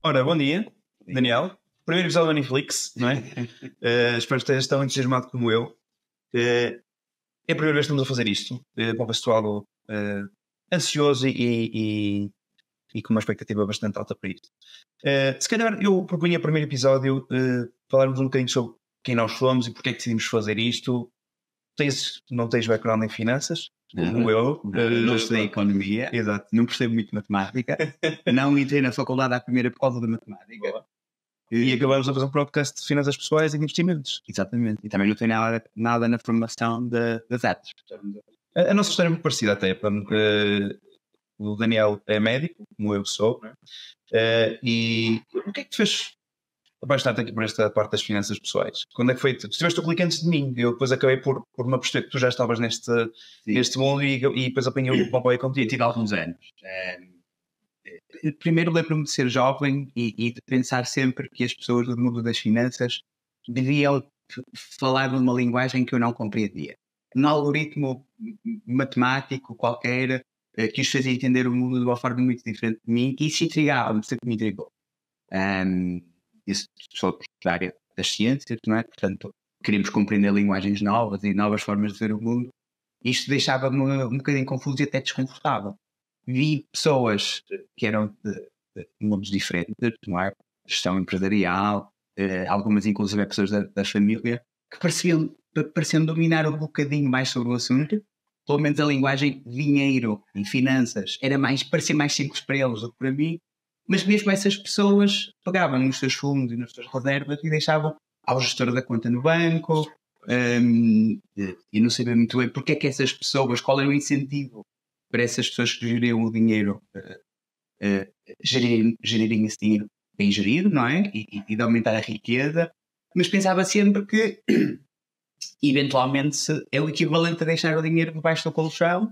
Ora, bom dia, Daniel. Primeiro episódio da Netflix, não é? Espero que estejas tão entusiasmado como eu. É a primeira vez que estamos a fazer isto, com o pessoal ansioso e com uma expectativa bastante alta para isto. Se calhar eu propunha o primeiro episódio falarmos um bocadinho sobre quem nós somos e porque é que decidimos fazer isto. Não tens background em finanças? Como eu. Não estudei economia. Exato. Não percebo muito matemática. Não entrei na faculdade à primeira por causa da matemática. Boa. E acabamos a fazer um podcast de finanças pessoais e de investimentos. Exatamente. E também não tenho nada na formação das artes. A nossa história é muito parecida até. O Daniel é médico, como eu sou, né? E o que é que te fez apaixonar-te aqui por esta parte das finanças pessoais? Quando é que foi? Tu estiveste o clique antes de mim. Eu depois acabei por me perceber que tu já estavas neste mundo e depois apanhei o comboio contigo. Tive alguns anos. Primeiro lembro-me de ser jovem e de pensar sempre que as pessoas do mundo das finanças deviam falar numa linguagem que eu não compreendia. Um algoritmo matemático qualquer que os fazia entender o mundo de uma forma muito diferente de mim, e isso intrigava-me, sempre me intrigou. Isso sou da área das ciências, não é? Portanto, queríamos compreender linguagens novas e novas formas de ver o mundo. Isto deixava-me um bocadinho confuso e até desconfortável. Vi pessoas que eram de mundos diferentes, não é? Gestão empresarial, algumas inclusive pessoas da família, que pareciam dominar um bocadinho mais sobre o assunto. Pelo menos a linguagem dinheiro e finanças parecia mais simples para eles do que para mim. Mas mesmo essas pessoas pegavam nos seus fundos e nas suas reservas e deixavam ao gestor da conta no banco, e não sabia muito bem porque é que essas pessoas, qual era o incentivo para essas pessoas que geriam o dinheiro, gerirem esse dinheiro bem gerido, não é? E de aumentar a riqueza. Mas pensava sempre que, eventualmente, é o equivalente a deixar o dinheiro debaixo do colchão,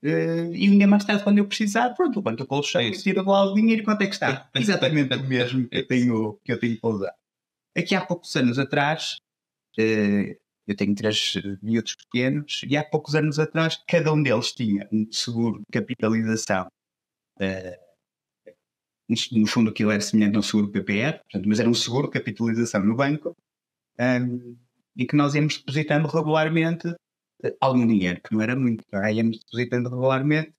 e um dia mais tarde, quando eu precisar, pronto, levanto o colchão e tiro de lá o dinheiro. E quanto é que está? Exatamente o mesmo que eu tenho para usar. Aqui há poucos anos atrás, eu tenho 3 miúdos pequenos, e há poucos anos atrás cada um deles tinha um seguro de capitalização. No fundo aquilo era semelhante a um seguro PPR, portanto, mas era um seguro de capitalização no banco, e que nós íamos depositando regularmente algum dinheiro, que não era muito, íamos depositando regularmente,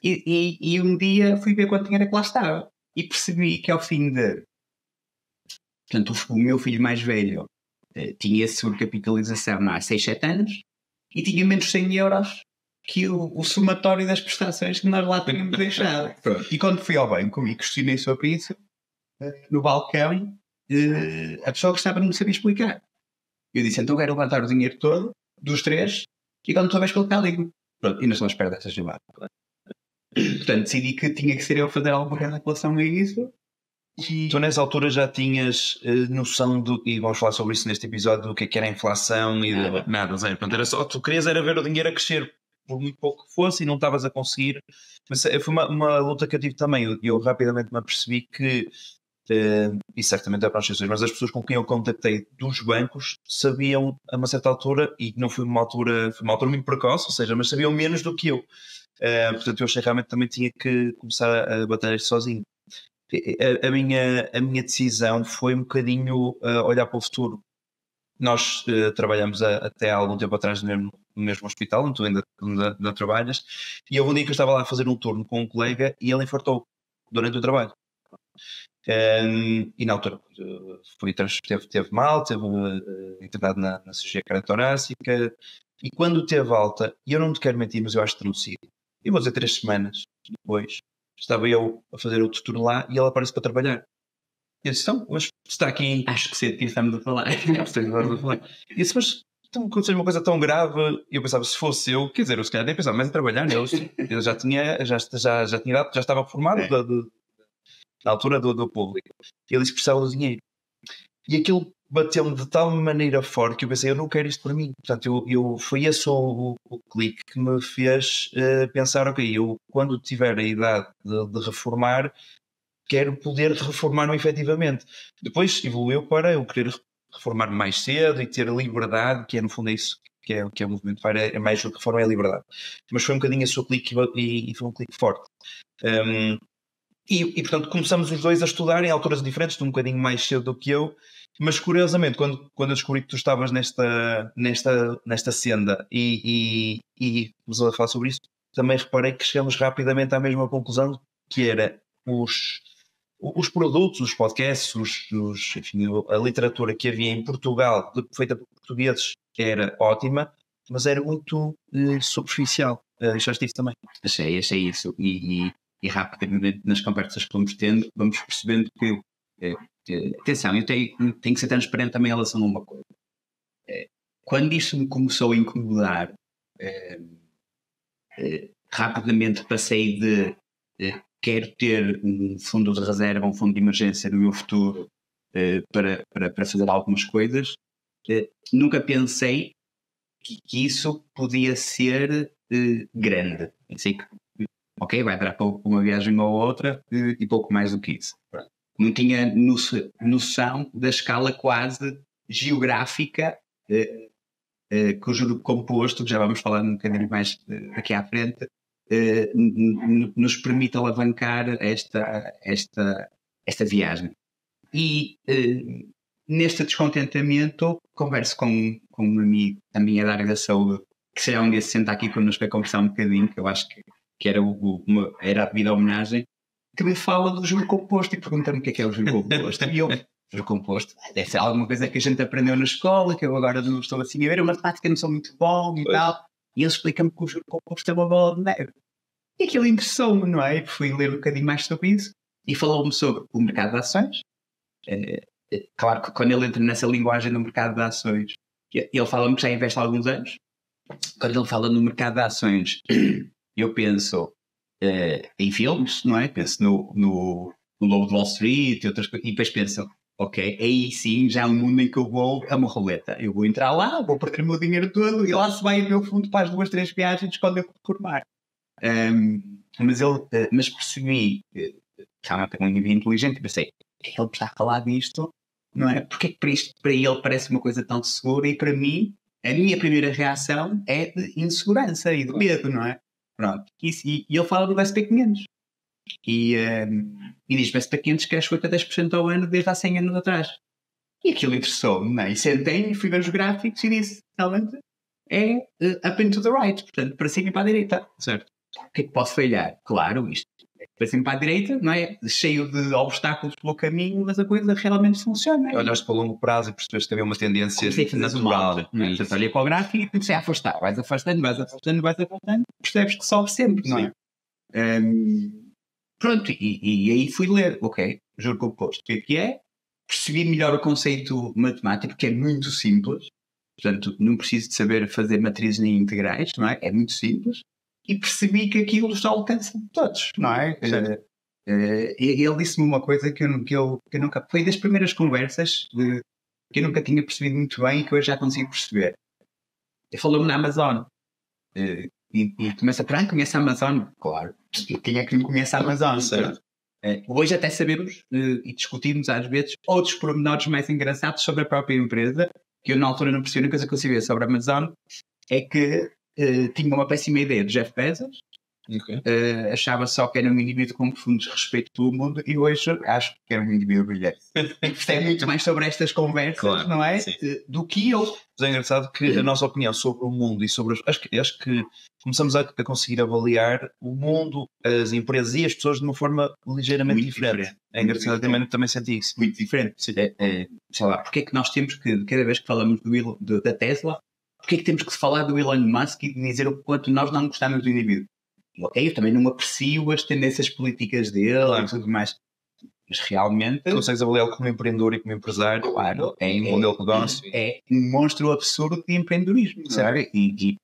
e um dia fui ver quanto dinheiro é que lá estava, e percebi que ao fim de... Portanto, o meu filho mais velho tinha esse seguro de capitalização há 6, 7 anos, e tinha menos 100 euros que o somatório das prestações que nós lá tínhamos deixado. E quando fui ao banco e questionei sobre isso, no balcão, a pessoa que estava não me sabia explicar. Eu disse, então eu quero levantar o dinheiro todo, dos 3, e quando tu vais colocar, ligo. Pronto, e não estou à espera dessa chamada. Portanto, decidi que tinha que ser eu a fazer alguma coisa em relação a isso. E tu nessa altura já tinhas noção e vamos falar sobre isso neste episódio, do que era a inflação e nada, zero. Portanto, era só, tu querias era ver o dinheiro a crescer por muito pouco que fosse e não estavas a conseguir. Mas foi uma luta que eu tive também. Eu rapidamente me apercebi que, e certamente é para as pessoas, mas as pessoas com quem eu contactei dos bancos sabiam a uma certa altura, e não foi uma altura muito precoce, ou seja, mas sabiam menos do que eu. Portanto, eu achei que realmente também tinha que começar a bater isto sozinho. A minha decisão foi um bocadinho olhar para o futuro. Nós trabalhamos até há algum tempo atrás no mesmo hospital, onde tu ainda trabalhas, e houve um dia que eu estava lá a fazer um turno com um colega e ele infartou durante o trabalho. E na altura teve mal, teve internado na cirurgia cardiothorácica, e quando teve alta, e eu não te quero mentir, mas eu acho que trouxe, e vou dizer 3 semanas depois, estava eu a fazer outro turno lá e ele aparece para trabalhar. Eu disse, então, mas está aqui... Acho que cedo que estamos a falar. Eu disse, mas então, aconteceu uma coisa tão grave. E eu pensava, se fosse eu, quer dizer, eu se calhar nem pensava mais em trabalhar neles. Eu já estava formado na altura do público. E ele disse que precisava do dinheiro. E aquilo bateu-me de tal maneira forte que eu pensei, eu não quero isto para mim. Portanto, foi esse o clique que me fez pensar, ok, eu quando tiver a idade de reformar, quero poder reformar-me efetivamente. Depois evoluiu para eu querer reformar-me mais cedo e ter liberdade, que é no fundo isso que é o movimento FIRE, é mais do que reforma, é a liberdade. Mas foi um bocadinho a seu clique e foi um clique forte. Portanto, começamos os dois a estudar em alturas diferentes, um bocadinho mais cedo do que eu, mas curiosamente, quando eu descobri que tu estavas nesta senda e começamos a falar sobre isso, também reparei que chegamos rapidamente à mesma conclusão, que era os produtos, os podcasts, enfim, a literatura que havia em Portugal, feita por portugueses, era ótima, mas era muito superficial. Achaste isso também? Achei isso. E rapidamente nas conversas que vamos tendo, vamos percebendo que atenção, eu tenho que ser transparente também em relação a uma coisa. Quando isto me começou a incomodar, rapidamente passei de quero ter um fundo de reserva, um fundo de emergência no meu futuro para fazer algumas coisas. Nunca pensei que isso podia ser grande. Pensei que ok, vai dar para uma viagem ou outra e pouco mais do que isso. Não tinha noção da escala quase geográfica que o juro composto, que já vamos falar um bocadinho mais daqui à frente, nos permite alavancar esta viagem. E neste descontentamento converso com um amigo também da área da saúde, que será um dia se sentar aqui connosco a conversar um bocadinho, que eu acho que era a devida homenagem, que me fala do juro composto e pergunta-me o que é o juro composto. E eu, juro composto, deve ser alguma coisa que a gente aprendeu na escola, que eu agora não estou assim a ver, a matemática não sou muito bom e tal. E ele explica-me que o juro composto é uma bola de neve. E aquilo interessou-me, não é? Fui ler um bocadinho mais sobre isso e falou-me sobre o mercado de ações. Claro que quando ele entra nessa linguagem do mercado de ações, ele fala-me que já investe há alguns anos. Quando ele fala no mercado de ações, eu penso em filmes, não é? Penso no Lobo de Wall Street e outras coisas, e depois penso, ok, aí sim já é um mundo em que eu vou a uma roleta. Eu vou entrar lá, vou perder o meu dinheiro todo e lá se vai o meu fundo para as 2, 3 viagens quando eu formar. Mas percebi que realmente é um indivíduo inteligente e pensei, ele está a falar disto, não é? Porque é que para ele parece uma coisa tão segura e para mim, a minha primeira reação é de insegurança e de medo, não é? Pronto. E ele fala do SP500. E diz que o SP500 cresce 8 a 10% ao ano desde há 100 anos atrás. E aquilo interessou-me, não é? E sentei e fui ver os gráficos e disse, realmente, é up and to the right, portanto, para cima e para a direita. Certo. O que é que posso falhar? Claro, isto é para cima e para a direita, não é? Cheio de obstáculos pelo caminho, mas a coisa realmente funciona. Olhaste para o longo prazo e percebeste que havia uma tendência natural. Portanto, olhei para o gráfico e comecei a afastar. Vais afastando, percebes que sobe sempre, não é? Pronto, e aí fui ler, ok, juro composto, o que é? Percebi melhor o conceito matemático, que é muito simples. Portanto, não preciso de saber fazer matrizes nem integrais, não é? É muito simples. E percebi que aquilo está ao alcance de todos, não é? Ele disse-me uma coisa que eu nunca... Foi das primeiras conversas que eu nunca tinha percebido muito bem e que hoje já consigo perceber. Ele falou-me na Amazon. E começa a conhece a Amazon? Claro. Quem é que não conhece a Amazon? Certo. Hoje até sabemos e discutimos às vezes outros pormenores mais engraçados sobre a própria empresa, que eu na altura não percebi. A coisa que eu sabia sobre a Amazon é que tinha uma péssima ideia de Jeff Bezos. Okay. Achava só que era um indivíduo com profundo respeito pelo mundo e hoje acho que era um indivíduo brilhante. Percebe muito mais sobre estas conversas, claro, não é? Do que eu. Mas é engraçado que a nossa opinião sobre o mundo e sobre acho que começamos a conseguir avaliar o mundo, as empresas e as pessoas de uma forma ligeiramente diferente. É engraçado, também senti isso. Muito diferente. Sei lá, porque é que nós temos que, cada vez que falamos da Tesla, porque é que temos que falar do Elon Musk e dizer o quanto nós não gostamos do indivíduo? Ok, eu também não aprecio as tendências políticas dele, claro, e tudo mais. Mas realmente... Consegues avaliá-lo como empreendedor e como empresário? Claro. É um modelo de negócio. É um monstro absurdo de empreendedorismo, sabe? E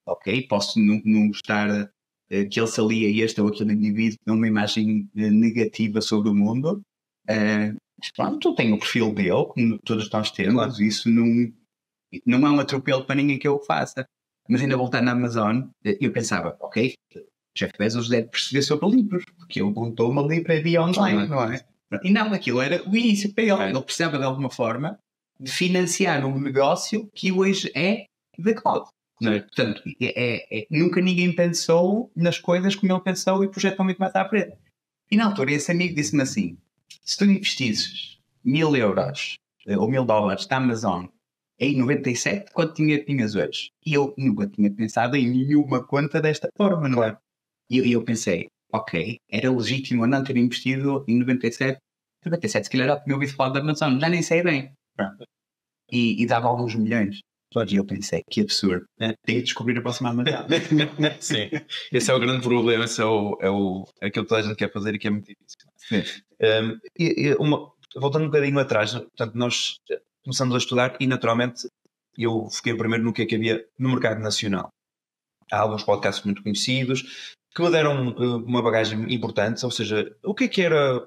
ok, posso não gostar que ele se alia a este ou aquele indivíduo numa imagem negativa sobre o mundo. Mas pronto, tem o perfil dele, como todos nós temos. Claro. Isso não é um atropelo para ninguém que eu o faça. Mas ainda voltando na Amazon, eu pensava, ok, Jeff Bezos deve perceber sobre livros, porque ele montou uma livraria online, não é? E não, aquilo era o início para ele. Ele precisava de alguma forma de financiar um negócio que hoje é da cloud. Não é? Portanto, nunca ninguém pensou nas coisas como ele pensou e projetou muito mais à frente. E na altura esse amigo disse-me assim, se tu investisses 1.000 euros ou 1.000 dólares na Amazon em 97, quanto dinheiro tinhas hoje? E eu nunca tinha pensado em nenhuma conta desta forma, não é? E eu pensei, ok, era legítimo eu não ter investido em 97. 97, se calhar já tinha ouvido falar da Amazon, já nem sei bem. Pronto. E dava alguns milhões. E eu pensei, que absurdo. Tenho de descobrir a próxima Amazon. Sim, esse é o grande problema, esse é aquilo que toda a gente quer fazer e que é muito difícil. Voltando um bocadinho atrás, portanto, nós começamos a estudar e naturalmente eu fiquei primeiro no que é que havia no mercado nacional. Há alguns podcasts muito conhecidos que me deram uma bagagem importante, ou seja, o que era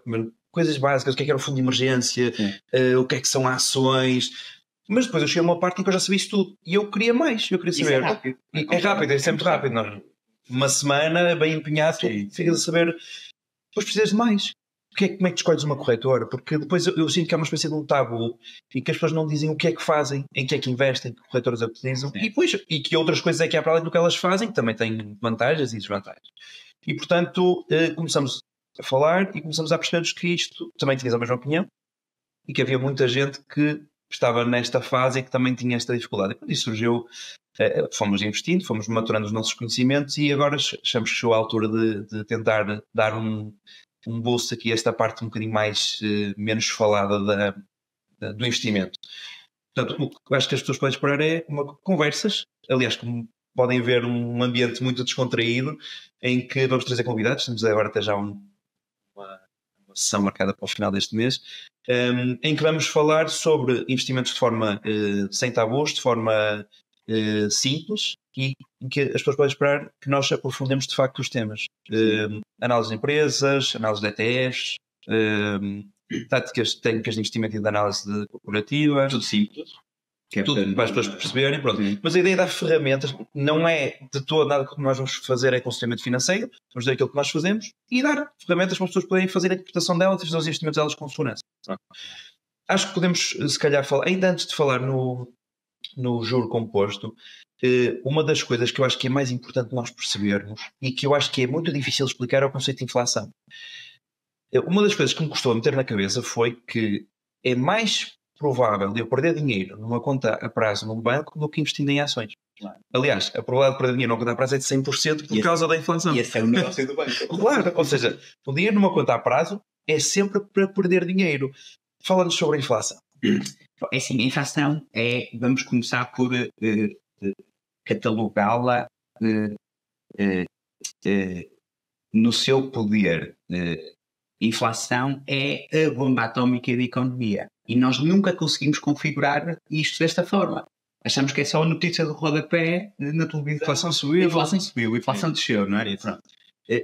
coisas básicas, o que é era o fundo de emergência, o que é que são ações, mas depois eu cheguei a uma parte em que eu já sabia isso tudo e eu queria mais, eu queria saber. É rápido. É rápido, é sempre rápido. Não? Uma semana bem empenhado, ficas a saber, depois precisas de mais. Como é que escolhes uma corretora? Porque depois eu sinto que há uma espécie de um tabu e que as pessoas não dizem o que é que fazem, em que é que investem, que corretoras é que utilizam e que outras coisas é que há para além do que elas fazem, que também têm vantagens e desvantagens. E portanto começamos a falar e começamos a perceber que isto também tinha a mesma opinião e que havia muita gente que estava nesta fase e que também tinha esta dificuldade. E quando isso surgiu, fomos investindo, fomos maturando os nossos conhecimentos e agora achamos que chegou a altura de tentar dar um boost aqui a esta parte um bocadinho mais menos falada do investimento. Portanto, o que acho que as pessoas podem esperar é conversas, aliás, como podem ver, um ambiente muito descontraído em que vamos trazer convidados, temos agora até já uma sessão marcada para o final deste mês, em que vamos falar sobre investimentos de forma sem tabus, de forma simples e em que as pessoas podem esperar que nós aprofundemos de facto os temas. Análise de empresas, análise de ETFs, táticas, técnicas de investimento e de análise corporativa. Tudo simples. Tudo para as pessoas perceberem, pronto. Mas a ideia da ferramentas não é de todo nada que nós vamos fazer é aconselhamento financeiro, vamos dizer aquilo que nós fazemos e dar ferramentas para as pessoas poderem fazer a interpretação delas e fazer os investimentos delas com segurança. Acho que podemos, se calhar, falar, ainda antes de falar no juro composto, uma das coisas que eu acho que é mais importante nós percebermos e que eu acho que é muito difícil explicar é o conceito de inflação. Uma das coisas que me custou a meter na cabeça foi que é mais provável de eu perder dinheiro numa conta a prazo num banco do que investindo em ações. Claro. Aliás, a probabilidade de perder dinheiro numa conta a prazo é de 100% por causa da inflação. E esse é o negócio do banco. Claro, ou seja, o dinheiro numa conta a prazo é sempre para perder dinheiro. Fala-nos sobre a inflação. É assim, a inflação vamos começar por catalogá-la no seu poder. Inflação é a bomba atómica da economia e nós nunca conseguimos configurar isto desta forma. Achamos que é só a notícia do rodapé na televisão. A inflação subiu. A inflação desceu, não é? Pronto.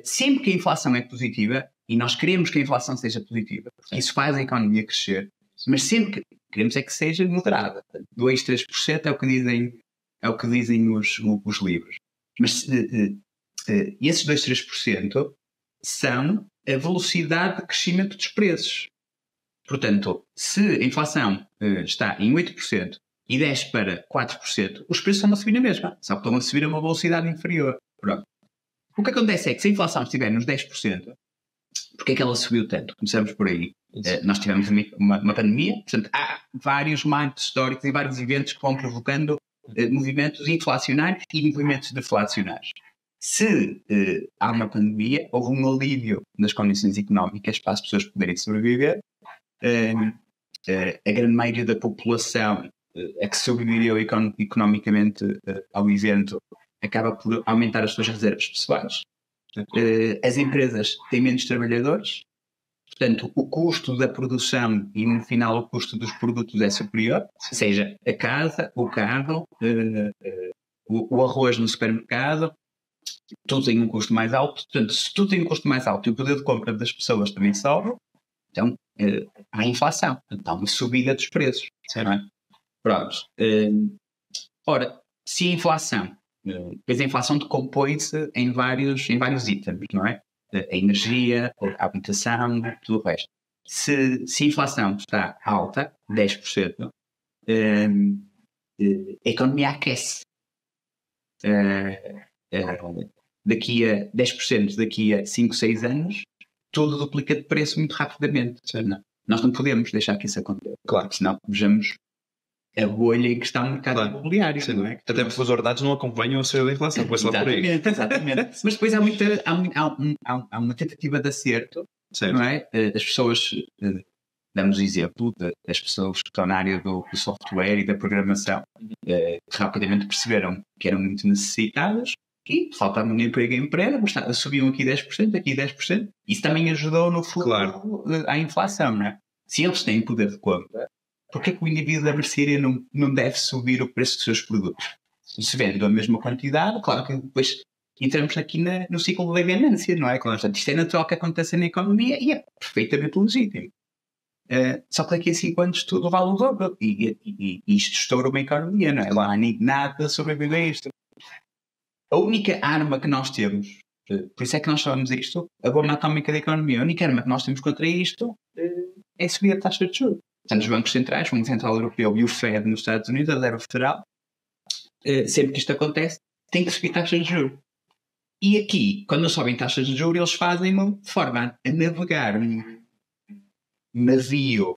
Sempre que a inflação é positiva, e nós queremos que a inflação seja positiva, porque isso faz a economia crescer, mas sempre que queremos é que seja moderada. 2, 3% é o que dizem os livros. Mas esses 2, 3% são a velocidade de crescimento dos preços. Portanto, se a inflação está em 8% e desce para 4%, os preços estão a subir na mesma, só que estão a subir a uma velocidade inferior. Pronto. O que acontece é que se a inflação estiver nos 10%, porque é que ela subiu tanto? Começamos por aí. Nós tivemos uma pandemia, portanto, há vários marcos históricos e vários eventos que vão provocando movimentos inflacionários e movimentos deflacionários. Se há uma pandemia, houve um alívio nas condições económicas para as pessoas poderem sobreviver, a grande maioria da população que sobreviveu economicamente ao evento acaba por aumentar as suas reservas pessoais. As empresas têm menos trabalhadores, portanto o custo da produção e no final o custo dos produtos é superior, seja a casa, o carro, o arroz no supermercado, tudo tem um custo mais alto. Portanto, se tudo tem um custo mais alto e o poder de compra das pessoas também sobe, então há inflação, então há uma subida dos preços, não é? Pronto. Ora, se a inflação, depois a inflação decompõe-se em vários itens, não é? A energia, a habitação, tudo o resto. Se a inflação está alta, 10%, a economia aquece. daqui a 10%, daqui a 5, 6 anos, tudo duplica de preço muito rapidamente. Não, nós não podemos deixar que isso aconteça. Claro. Senão vejamos a bolha em que está o mercado imobiliário. Sim. Não é? Até porque os ordenados não acompanham a saída da inflação. Depois lá por aí. Exatamente. Mas depois há uma tentativa de acerto. Certo. Não é? As pessoas, damos o exemplo das pessoas que estão na área do software e da programação, que rapidamente perceberam que eram muito necessitadas e faltava um emprego em emprego, subiam aqui 10%, aqui 10%. Isso também ajudou no fundo à inflação, não é? Se eles têm poder de compra, porquê que o indivíduo da mercearia não deve subir o preço dos seus produtos? Se vende a mesma quantidade, claro que depois entramos aqui no ciclo da ganância, não é? Portanto, isto é natural que aconteça na economia e é perfeitamente legítimo. Só que daqui a 5 anos tudo vale o dobro e isto estoura uma economia, não é? Lá não há nada sobreviver a isto. A única arma que nós temos, por isso é que nós chamamos isto a bomba atómica da economia, a única arma que nós temos contra isto é subir a taxa de juros. Portanto, os bancos centrais, o Banco Central Europeu e o FED nos Estados Unidos, a Reserva Federal, sempre que isto acontece, tem que subir taxas de juros. E aqui, quando sobem taxas de juros, eles fazem-no de forma a navegar um navio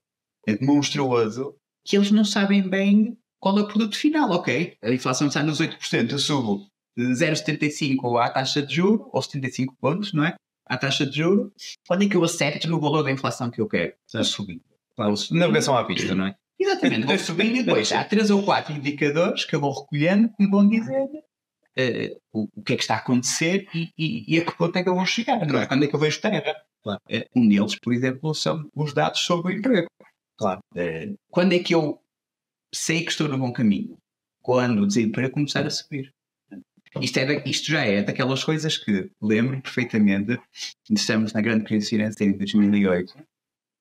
monstruoso que eles não sabem bem qual é o produto final. Ok, a inflação está nos 8%, eu subo 0,75 à taxa de juros, ou 75 pontos, não é? À taxa de juros, quando é que eu acerto no valor da inflação que eu quero? Vou subindo. Navegação à pista, não é? Exatamente, vou subindo e depois há 3 ou 4 indicadores que eu vou recolhendo que me vão dizer o que é que está a acontecer e a que ponto é que eu vou chegar, não é? Quando é que eu vejo terra? Claro. Um deles, por exemplo, são os dados sobre o emprego. Claro. Quando é que eu sei que estou no bom caminho? Quando o desemprego começar a subir. Isto já é daquelas coisas que lembro perfeitamente. Estamos na grande crise financeira em 2008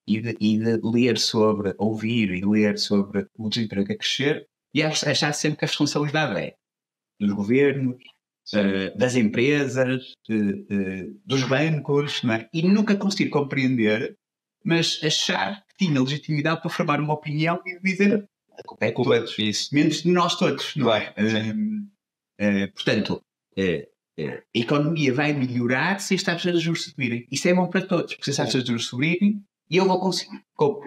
e de ler sobre, ouvir e ler sobre o desemprego a crescer e achar sempre que a responsabilidade é dos governos, das empresas, dos bancos, não é? E nunca conseguir compreender, mas achar que tinha legitimidade para formar uma opinião e dizer a culpa é de todos, menos de nós todos, não é? Portanto, a economia vai melhorar se as taxas de juros subirem. Isso é bom para todos, porque se as taxas de juros subirem, eu vou conseguir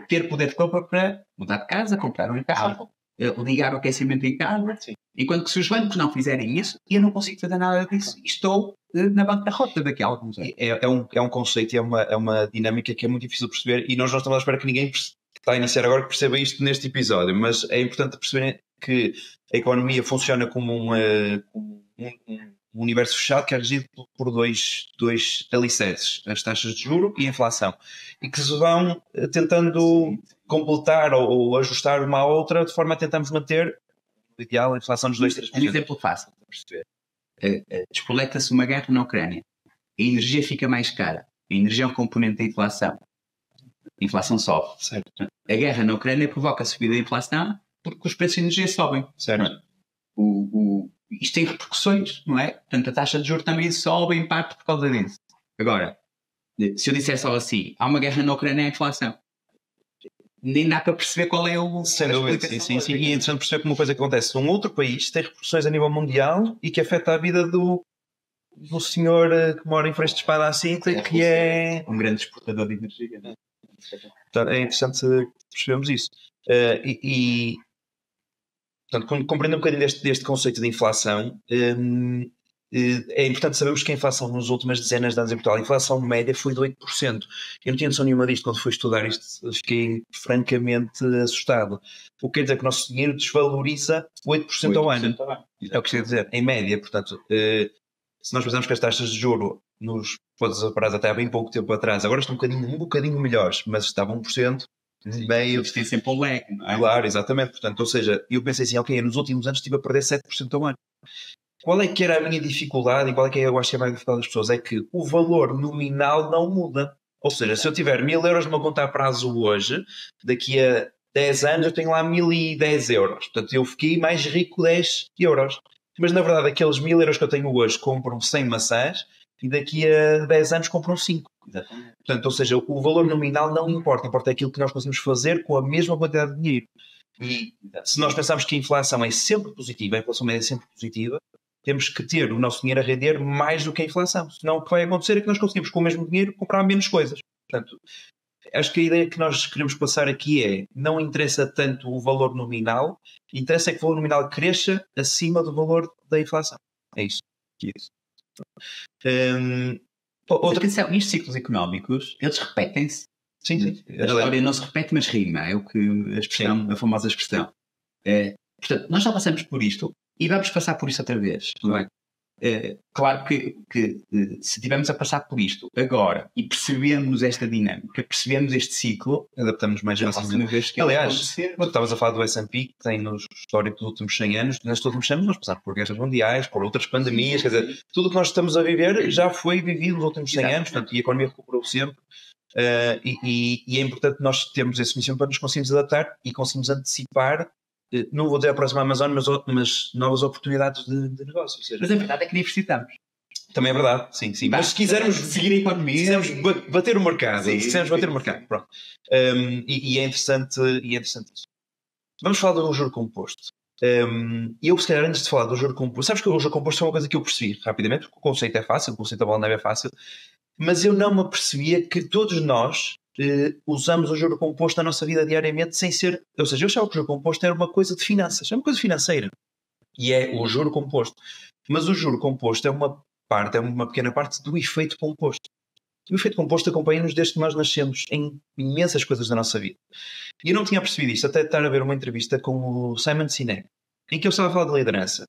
ter poder de compra para mudar de casa, comprar um carro, ligar o aquecimento em casa. Sim. Enquanto que se os bancos não fizerem isso, eu não consigo fazer nada disso. Estou na bancarrota daqui a alguns anos. É um conceito e é uma dinâmica que é muito difícil de perceber e nós não estamos à espera que ninguém que está a iniciar agora que perceba isto neste episódio, mas é importante perceber que a economia funciona como um universo fechado que é regido por dois alicerces, as taxas de juros e a inflação, e que se vão tentando completar ou ajustar uma à outra de forma a tentarmos manter o ideal a inflação dos 2-3%. Um exemplo fácil de perceber. Despoleta-se uma guerra na Ucrânia. A energia fica mais cara. A energia é um componente da inflação. A inflação sobe. Certo. A guerra na Ucrânia provoca a subida da inflação porque os preços de energia sobem. Certo. Isto tem repercussões, não é? Portanto, a taxa de juros também sobe em parte por causa disso. Agora, se eu disser só assim, há uma guerra na Ucrânia e a inflação, nem dá para perceber qual é o... Sim. E é interessante perceber que uma coisa que acontece num outro país tem repercussões a nível mundial e que afeta a vida do senhor que mora em frente de espada assim, que é um grande exportador de energia. Não é? Então, é interessante percebermos isso. Portanto, compreender um bocadinho deste conceito de inflação, é importante sabermos que a inflação nas últimas dezenas de anos em Portugal, a inflação média foi de 8%. Eu não tinha noção nenhuma disto quando fui estudar isto, fiquei francamente assustado. O que quer dizer que o nosso dinheiro desvaloriza 8% ao ano. É o que quer dizer, em média. Portanto, se nós pensamos que as taxas de juros nos pontos aparados até há bem pouco tempo atrás, agora estão um bocadinho melhores, mas estavam 1%. Meio. Eles têm sempre um lag, não é? Claro, exatamente. Portanto, ou seja, eu pensei assim, ok, nos últimos anos estive a perder 7% ao ano. Qual é que era a minha dificuldade e qual é que eu acho que é a mais dificuldade das pessoas? É que o valor nominal não muda. Ou seja, se eu tiver 1000 euros numa conta a prazo hoje, daqui a 10 anos eu tenho lá 1010 euros. Portanto, eu fiquei mais rico 10 euros. Mas na verdade, aqueles 1000 euros que eu tenho hoje compram 100 maçãs e daqui a 10 anos compram 5. Exatamente. Portanto, ou seja, o valor nominal não importa aquilo que nós conseguimos fazer com a mesma quantidade de dinheiro. E se nós pensarmos que a inflação é sempre positiva, a inflação média é sempre positiva, temos que ter o nosso dinheiro a render mais do que a inflação. Senão o que vai acontecer é que nós conseguimos com o mesmo dinheiro comprar menos coisas. Portanto, acho que a ideia que nós queremos passar aqui é, não interessa tanto o valor nominal, interessa é que o valor nominal cresça acima do valor da inflação. É isso. Outra questão, estes ciclos económicos, eles repetem-se. Sim. A história não se repete, mas rima. É o que a famosa expressão. Portanto, nós já passamos por isto e vamos passar por isso outra vez. Não é? Claro que se estivermos a passar por isto agora e percebemos esta dinâmica, percebemos este ciclo, adaptamos mais facilmente. Aliás, quando estavas a falar do S&P, que tem no histórico dos últimos 100 anos, nestes últimos 100 anos nós passamos por guerras mundiais, por outras pandemias, quer dizer, tudo o que nós estamos a viver já foi vivido nos últimos 100 anos, portanto, e a economia recuperou sempre. E é importante nós termos esse conhecimento para nos conseguirmos adaptar e conseguirmos antecipar, não vou dizer a próxima Amazon, mas novas oportunidades de negócio. Seja, mas a verdade é que diversificamos. Também é verdade, sim. Mas se quisermos seguir a economia, se quisermos bater o mercado, pronto. E é interessante isso. Vamos falar do juro composto. Eu, se calhar, antes de falar do juro composto, sabes que o juro composto é uma coisa que eu percebi rapidamente, porque o conceito é fácil, o conceito da bola de neve é fácil, mas eu não me apercebia que todos nós usamos o juro composto na nossa vida diariamente sem ser... Ou seja, eu achava que o juro composto era uma coisa de finanças, é uma coisa financeira. E é o juro composto. Mas o juro composto é uma pequena parte do efeito composto. E o efeito composto acompanha-nos desde que nós nascemos em imensas coisas da nossa vida. E eu não tinha percebido isto até estar a ver uma entrevista com o Simon Sinek, em que eu estava a falar de liderança.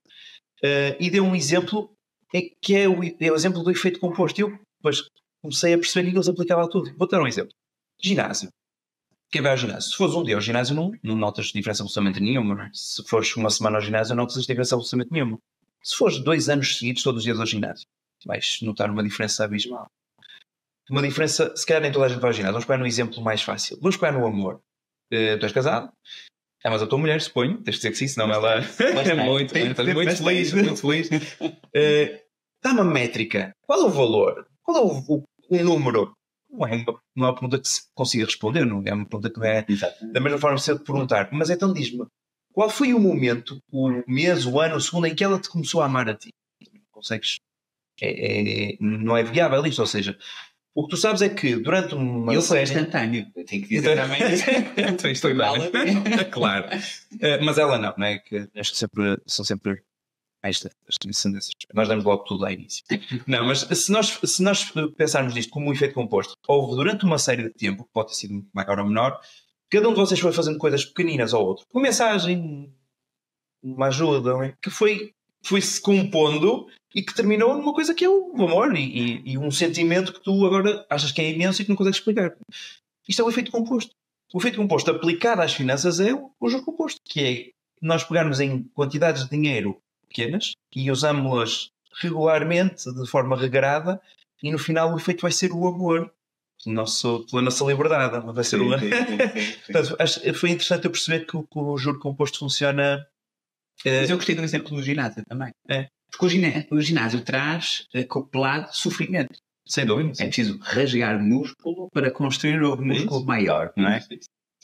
E deu um exemplo, que é o exemplo do efeito composto. E eu depois comecei a perceber que eles aplicavam a tudo. Vou dar um exemplo. Ginásio. Quem vai ao ginásio? Se fores um dia ao ginásio, não notas diferença absolutamente nenhuma. Não é? Se fores uma semana ao ginásio, não notas diferença absolutamente nenhuma. Se fores 2 anos seguidos, todos os dias ao ginásio, vais notar uma diferença abismal. Uma diferença, se calhar nem toda a gente vai ao ginásio. Vamos pegar no exemplo mais fácil. Vamos pegar no amor. Tu és casado? Mas a tua mulher, suponho. Tens de dizer que sim, senão ela é muito feliz. Dá-me a métrica. Qual é o valor? Qual é o número? Não é uma pergunta que se consiga responder, não é uma pergunta que não é da mesma forma se eu te perguntar. Mas então diz-me, qual foi o momento, o mês, o ano, o segundo em que ela te começou a amar a ti? Consegues? Não é viável isto, ou seja, o que tu sabes é que durante uma eu sou instantâneo, eu tenho que dizer também. Claro. Mas ela não é? Que acho que são sempre estas tendências. Nós damos logo tudo ao início. Não, mas se nós pensarmos nisto como um efeito composto, houve durante uma série de tempo, que pode ter sido maior ou menor, cada um de vocês foi fazendo coisas pequeninas ao outro. Uma mensagem, uma ajuda, que foi-se compondo e que terminou numa coisa que é o amor e um sentimento que tu agora achas que é imenso e que não consegues explicar. Isto é o efeito composto. O efeito composto aplicado às finanças é o juro composto, que é nós pegarmos em quantidades de dinheiro pequenas e usamos-las regularmente, de forma regrada, e no final o efeito vai ser o amor. Pela nossa liberdade. Vai ser o... Portanto, foi interessante eu perceber que o juro composto funciona... Mas eu gostei do exemplo do ginásio também. Porque o ginásio traz acoplado sofrimento. Sem dúvida. É preciso rasgar músculo para construir um músculo maior, não é?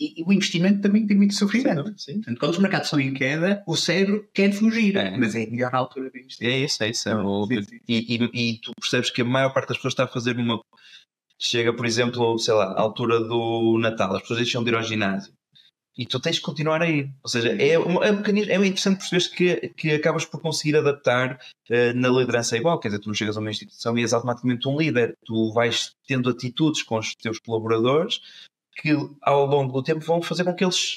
E o investimento também tem muito sofrimento. Sim. Portanto, quando os mercados estão em queda, o cérebro quer fugir, mas é a melhor altura de investir. É isso. E tu percebes que a maior parte das pessoas está a fazer uma... Chega, por exemplo, sei lá, à altura do Natal, as pessoas deixam de ir ao ginásio. E tu tens de continuar a ir. Ou seja, é interessante perceber que acabas por conseguir adaptar na liderança igual. Quer dizer, tu não chegas a uma instituição e és automaticamente um líder. Tu vais tendo atitudes com os teus colaboradores que ao longo do tempo vão fazer com que eles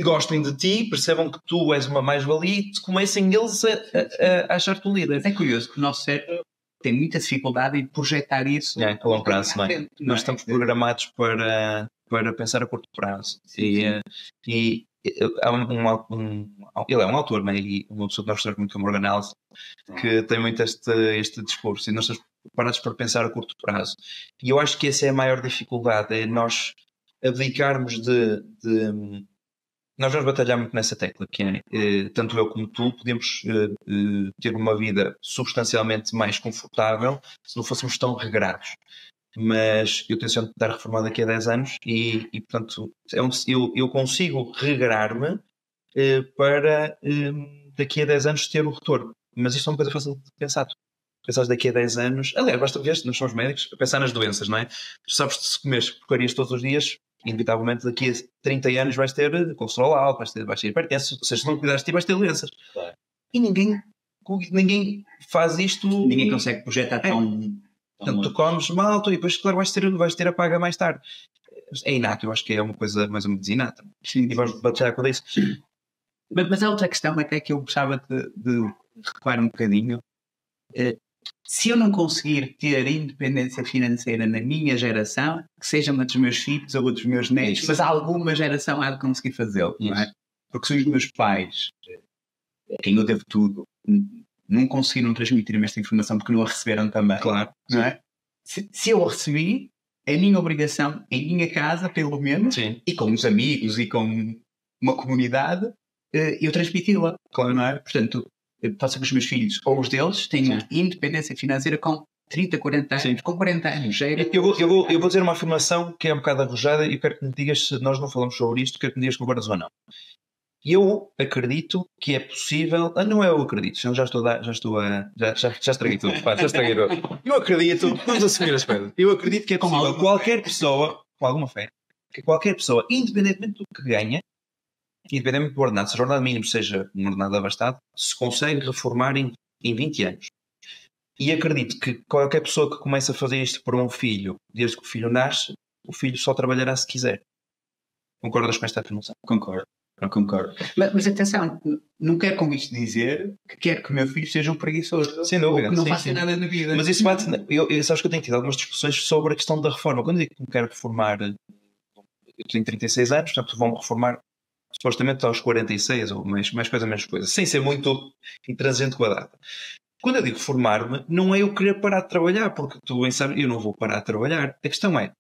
gostem de ti, percebam que tu és uma mais-valia e comecem eles a achar-te um líder. É curioso que o nosso cérebro tem muita dificuldade em projetar isso a longo prazo. Nós estamos programados para pensar a curto prazo. Ele é um autor, né? E uma pessoa que nós gostamos muito, que é o Morgan Housel, que tem muito este discurso, e nós estamos preparados para pensar a curto prazo. E eu acho que essa é a maior dificuldade, é nós abdicarmos nós vamos batalhar muito nessa tecla, que é, tanto eu como tu podemos ter uma vida substancialmente mais confortável se não fôssemos tão regrados. Mas eu tenho de estar reformado daqui a 10 anos e portanto, eu consigo regrar-me para daqui a 10 anos ter o retorno. mas isto é uma coisa fácil de pensar. Pensares daqui a 10 anos, aliás, basta ver, nós somos médicos, a pensar nas doenças, não é? Tu sabes que se comeres porcarias todos os dias, inevitavelmente daqui a 30 anos vais ter colesterol alto, vais ter hipertensão, ou seja, se não cuidares de ti vais ter doenças. Claro. E ninguém faz isto. Ninguém consegue projetar tão... Portanto, tu comes mal, e depois, claro, vais ter a paga mais tarde. É inato, eu acho que é uma coisa mais ou menos inata. Sim, E vamos bater com isso. Mas há outra questão até que eu gostava de recuar um bocadinho. Se eu não conseguir ter independência financeira na minha geração, que seja uma dos meus filhos ou dos meus netos, mas alguma geração há de conseguir fazê-lo, não é? Porque se os meus pais, quem eu devo tudo, não conseguiram transmitir-me esta informação porque não a receberam também, Claro. não é? Se eu a recebi, é minha obrigação, em minha casa, pelo menos, Sim. e com os amigos e com uma comunidade, eu transmiti-la, claro, não é? Portanto, faça que os meus filhos ou os deles tenham independência financeira com 30, 40 anos, sim, com 40 anos. Eu vou dizer uma afirmação que é um bocado arrojada e quero que me digas, se nós não falamos sobre isto, quero que me digas se concordas ou não. Eu acredito que é possível. Não é eu acredito, já estraguei tudo. Já estraguei tudo. Eu acredito, vamos assumir as coisas. Eu acredito que é possível qualquer pessoa, com alguma fé, que qualquer pessoa, independentemente do que ganha, independentemente do ordenado, seja o ordenado mínimo, seja um ordenado abastado, se consegue reformar em 20 anos. E acredito que qualquer pessoa que comece a fazer isto por um filho, desde que o filho nasce, o filho só trabalhará se quiser. Concordas com esta afirmação? Concordo. Mas atenção, não quero com isto dizer que quero que o meu filho seja um preguiçoso. Sem dúvida. Ou que não faça nada na vida. Mas isso bate. Sabes que eu tenho tido algumas discussões sobre a questão da reforma. Quando eu digo que me quero reformar, eu tenho 36 anos, portanto vão-me reformar supostamente aos 46, ou mais coisa, menos coisa, sem ser muito intransigente com a data. Quando eu digo formar-me, não é eu querer parar de trabalhar, porque tu bem sabes, eu não vou parar de trabalhar. A questão é,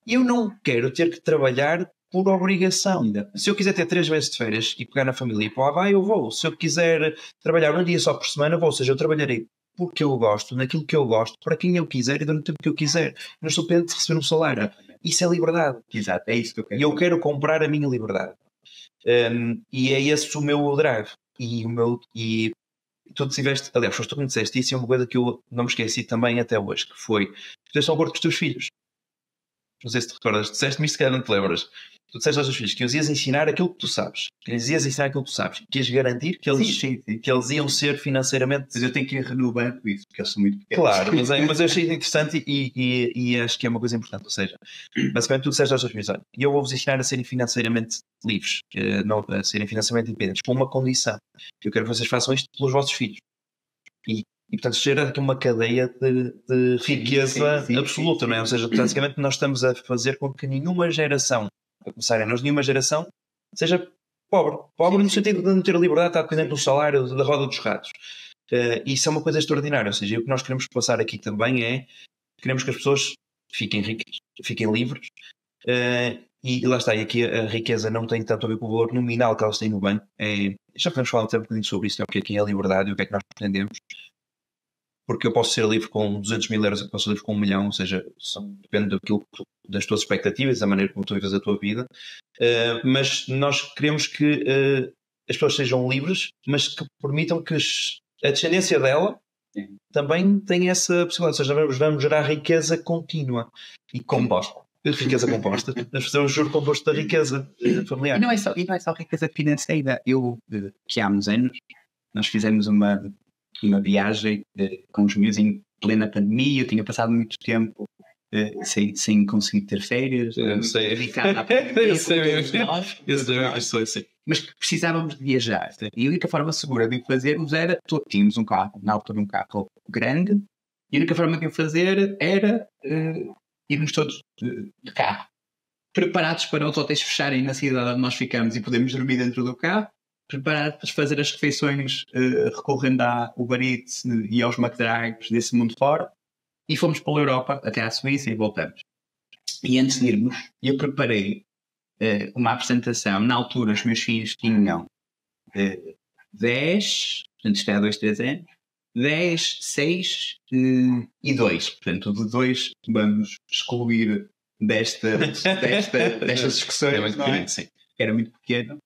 eu não quero ter que trabalhar por obrigação. Se eu quiser ter 3 vezes de férias e pegar na família e ir para lá vai, eu vou. Se eu quiser trabalhar um dia só por semana, eu vou. Ou seja, eu trabalharei porque eu gosto, naquilo que eu gosto, para quem eu quiser e durante o tempo que eu quiser. Não estou pendente de receber um salário. Isso é liberdade. Exato, é isso que eu quero. E eu quero comprar a minha liberdade. E é esse o meu drive. E tu disseste, aliás, foste tu que me disseste isso, e é uma coisa que eu não me esqueci também até hoje, que foi, tu tens um acordo com os teus filhos. Não sei se te recordas, disseste-me isto, se calhar não te lembras. Tu disseste aos teus filhos que os ias ensinar aquilo que tu sabes, que lhes ias ensinar aquilo que tu sabes, que ias garantir que eles, que eles iam ser financeiramente. Mas eu tenho que ir renovando isso, porque eles são muito pequenos. Claro, mas eu achei interessante e acho que é uma coisa importante. Ou seja, basicamente tu disseste aos teus filhos, olha, eu vou-vos ensinar a serem financeiramente livres, não a serem financeiramente independentes, com uma condição. Eu quero que vocês façam isto pelos vossos filhos. E portanto, gera aqui uma cadeia de riqueza absoluta, não é? Ou seja, basicamente nós estamos a fazer com que nenhuma geração, a começarem nós, nenhuma geração seja pobre. Pobre no sentido de não ter a liberdade de estar dependente do salário, da roda dos ratos. Isso é uma coisa extraordinária. Ou seja, o que nós queremos passar aqui também é, queremos que as pessoas fiquem ricas, fiquem livres. E lá está, e aqui a riqueza não tem tanto a ver com o valor nominal que elas têm no banco. Já podemos falar um bocadinho sobre isso, o que é a liberdade e o que é que nós pretendemos. Porque eu posso ser livre com 200 mil euros, eu posso ser livre com 1 milhão, ou seja, depende das tuas expectativas, da maneira como tu vives a tua vida. Mas nós queremos que as pessoas sejam livres, mas que permitam que a descendência dela também tenha essa possibilidade. Ou seja, vamos gerar riqueza contínua e composta. Riqueza composta. Nós fazemos o juro composto da riqueza familiar. E não é só riqueza financeira. Que há uns anos, nós fizemos uma viagem com os meus em plena pandemia. Eu tinha passado muito tempo sem conseguir ter férias. Eu sei. Mas precisávamos de viajar. E a única forma segura de o fazermos era... Tínhamos um carro, na altura um carro grande, e a única forma de o fazer era irmos todos de carro. Preparados para os hotéis fecharem na cidade onde nós ficamos e podemos dormir dentro do carro. Preparados para fazer as refeições recorrendo à Uber Eats e aos McDrives desse mundo fora. E fomos pela Europa, até à Suíça, e voltamos. E antes de irmos, eu preparei uma apresentação. Na altura, os meus filhos tinham 10, portanto, isto é há 2, 3 anos, 10, 6 e 2. Portanto, de 2 vamos excluir destas discussões. Muito pequeno, sim. Era muito pequeno.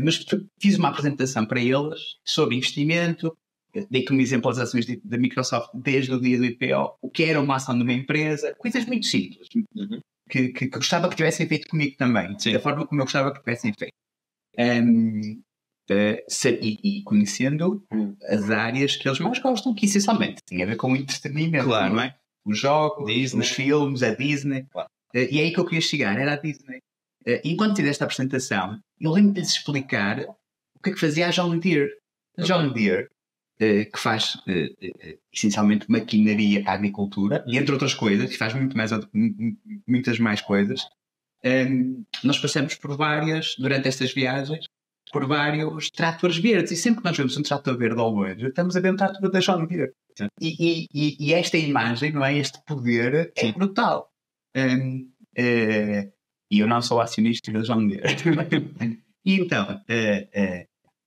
Mas fiz uma apresentação para eles sobre investimento, dei como exemplo as ações da Microsoft desde o dia do IPO, o que era uma ação de uma empresa, coisas muito simples, que gostava que tivessem feito comigo também, Sim. da forma como eu gostava que tivessem feito. E conhecendo as áreas que eles mais gostam, que essencialmente tinha a ver com o entretenimento, Claro. não é? Os jogos, Disney. os filmes, a Disney. Claro. E é aí que eu queria chegar, era a Disney. Enquanto fiz esta apresentação, eu lembro de lhes explicar o que é que fazia a John Deere. A John Deere, que faz essencialmente maquinaria para a agricultura, e entre outras coisas, que faz muitas mais coisas. Nós passamos durante estas viagens, por vários tratores verdes, e sempre que nós vemos um trator verde ao longe, estamos a ver um trator da John Deere. E esta imagem, não é? Este poder é brutal. E eu não sou acionista da John Deere. E então,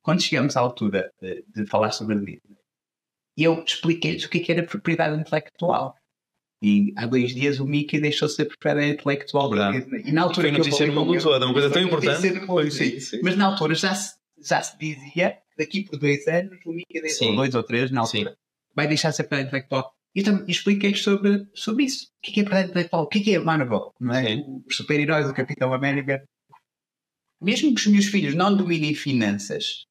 quando chegamos à altura de falar sobre a Disney, eu expliquei-lhes o que era propriedade intelectual. E há 2 dias o Mickey deixou de ser propriedade intelectual da Disney. E na altura foi notícia no mundo todo, uma coisa tão importante. Sim. Mas na altura já se dizia, daqui por 2 anos, o Mickey deixou, 2 ou 3 na altura, vai deixar de ser propriedade intelectual. E então expliquei-lhes sobre isso. O que é propriedade intelectual? O que é Marvel? Não é? Os super-heróis do Capitão América. Mesmo que os meus filhos não dominem finanças,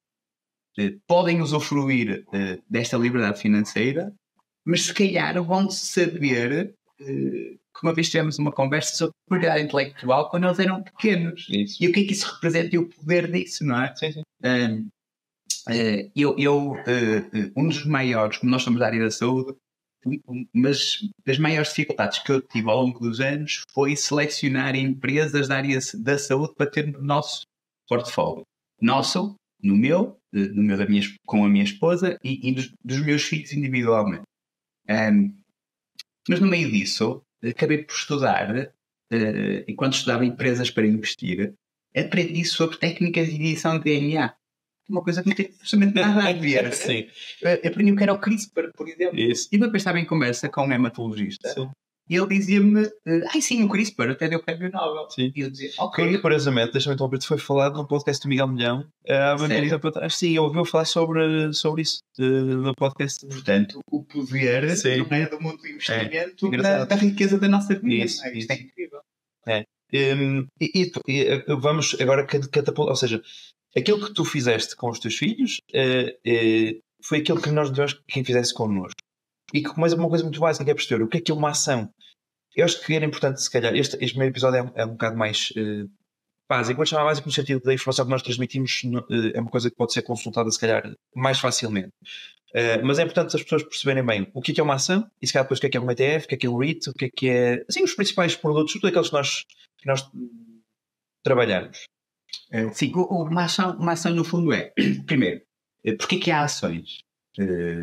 podem usufruir desta liberdade financeira, mas se calhar vão saber que uma vez tivemos uma conversa sobre propriedade intelectual quando eles eram pequenos. Isso. E o que é que isso representa e o poder disso, não é? Sim. Um dos maiores, como nós somos da área da saúde, mas das maiores dificuldades que eu tive ao longo dos anos foi selecionar empresas da área da saúde para ter no nosso portfólio. No meu com a minha esposa e dos meus filhos individualmente. Mas no meio disso, acabei por estudar, enquanto estudava empresas para investir, aprendi sobre técnicas de edição de DNA. Uma coisa que não tem absolutamente nada a ver. Sim. Aprendi o que era o CRISPR, por exemplo. Isso. E depois estava em conversa com um hematologista. Sim. E ele dizia-me, sim, o CRISPR até deu prémio Nobel. Sim. E eu dizia, ok. Curiosamente, deixa-me interromper, foi falado no podcast do Miguel Milhão há uma medida para trás. Sim, eu ouvi falar sobre isso no podcast. Portanto, o poder não é do mundo do investimento, da riqueza da nossa vida. Isto é incrível. E vamos agora catapultar, ou seja, aquilo que tu fizeste com os teus filhos foi aquilo que nós devemos quem fizesse connosco. E que mais uma coisa muito básica que é perceber o que é uma ação. Eu acho que era importante, se calhar, este primeiro episódio é um bocado mais básico. Vou chamar básico no sentido da informação que nós transmitimos, é uma coisa que pode ser consultada, se calhar, mais facilmente. Mas é importante as pessoas perceberem bem o que é uma ação e se calhar depois o que é um ETF, o que é um REIT, o que é assim, os principais produtos, tudo aqueles que nós trabalhamos. Sim, uma ação no fundo é, primeiro, porquê que há ações?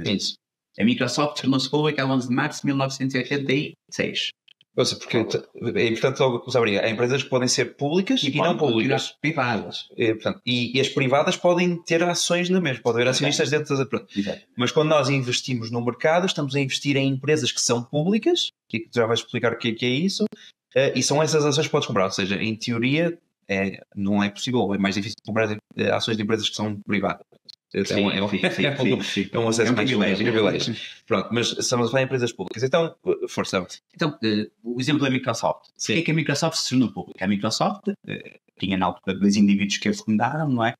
Isso. A Microsoft tornou-se pública a 11 de março de 1986. Ou seja, porque é importante usar há empresas que podem ser públicas e não públicas. Privadas. E as privadas podem ter ações na mesma, pode haver acionistas dentro da... Mas quando nós investimos no mercado, estamos a investir em empresas que são públicas, que já vais explicar o que é isso, e são essas ações que podes comprar. Ou seja, em teoria, não é possível, é mais difícil comprar ações de empresas que são privadas. É um acesso mais privilégio. Pronto, mas estamos a falar em empresas públicas. Então, força. Então, o exemplo da Microsoft. Por que é que a Microsoft se tornou pública? A Microsoft tinha na altura 2 indivíduos que a fundaram, não é?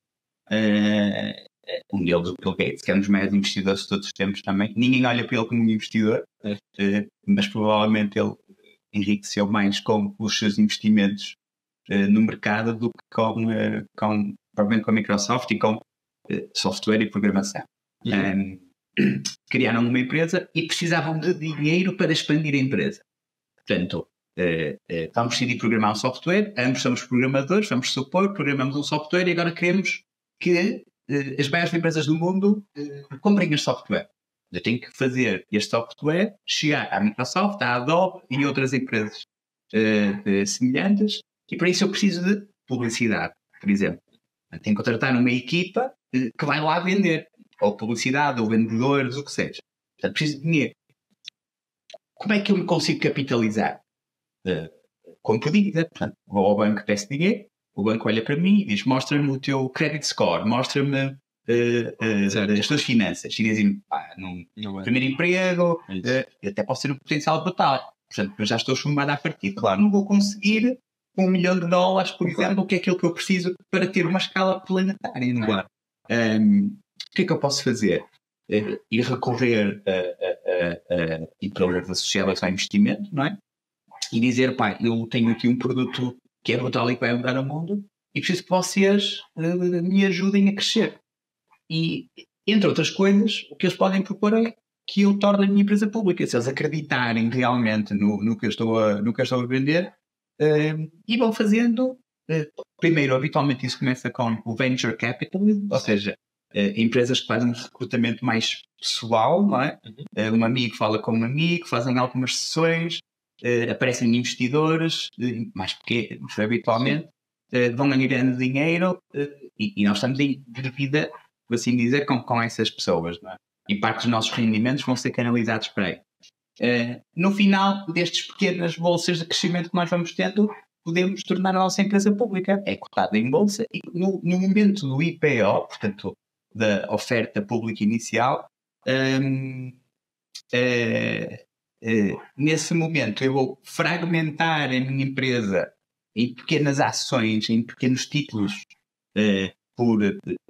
Um deles, o Bill Gates, que é um dos maiores investidores de todos os tempos também. Ninguém olha para ele como um investidor, mas provavelmente ele enriqueceu mais com os seus investimentos no mercado do que provavelmente com a Microsoft e com software e programação. Criaram uma empresa e precisavam de dinheiro para expandir a empresa. Portanto, vamos decidir programar um software, ambos somos programadores, vamos supor, programamos um software e agora queremos que as maiores empresas do mundo comprem este software. Eu tenho que fazer este software chegar à Microsoft, à Adobe e outras empresas semelhantes, e para isso eu preciso de publicidade, por exemplo. Tenho que contratar uma equipa que vai lá vender, ou publicidade, ou vendedores, o que seja. Portanto, preciso de dinheiro. Como é que eu me consigo capitalizar? Compro dívida. Portanto, vou ao banco, peço dinheiro, o banco olha para mim e diz, mostra-me o teu credit score, mostra-me as suas finanças e dizem, pá, primeiro emprego, eu até posso ter um potencial brutal. Portanto, eu já estou chumbado à partida. Claro, não vou conseguir $1 milhão, por exemplo, que é aquilo que eu preciso para ter uma escala planetária. Não é? Claro. O que é que eu posso fazer? Ir recorrer a empresas associadas ao investimento, não é? E dizer, pá, eu tenho aqui um produto que é brutal e que vai mudar o mundo e preciso que vocês me ajudem a crescer. E, entre outras coisas, o que eles podem propor é que eu torne a minha empresa pública. Se eles acreditarem realmente no que eu estou a vender, e vão fazendo. Primeiro, habitualmente isso começa com o venture capital, ou seja, empresas que fazem um recrutamento mais pessoal, não é? Um amigo fala com um amigo, fazem algumas sessões, aparecem investidores mais pequenos, habitualmente, vão ganhando dinheiro e nós estamos em dívida, por assim dizer, com essas pessoas, não é? E parte dos nossos rendimentos vão ser canalizados para aí. No final destes pequenas bolsas de crescimento que nós vamos tendo, podemos tornar a nossa empresa pública. É cotada em bolsa e no momento do IPO, portanto, da oferta pública inicial, nesse momento eu vou fragmentar a minha empresa em pequenas ações, em pequenos títulos, por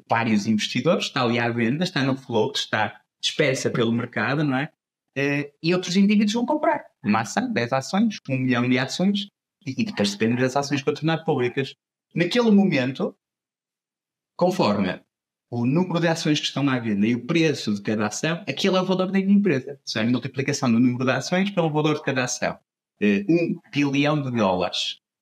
vários investidores. Está ali à venda, está no float, está dispersa pelo mercado, não é? E outros indivíduos vão comprar uma ação, 10 ações, 1 milhão de ações, e depois depende das ações que vão tornar públicas. Naquele momento, conforme o número de ações que estão à venda e o preço de cada ação, aquele é o valor da minha empresa. Ou seja, a multiplicação do número de ações pelo valor de cada ação. $1 bilhão.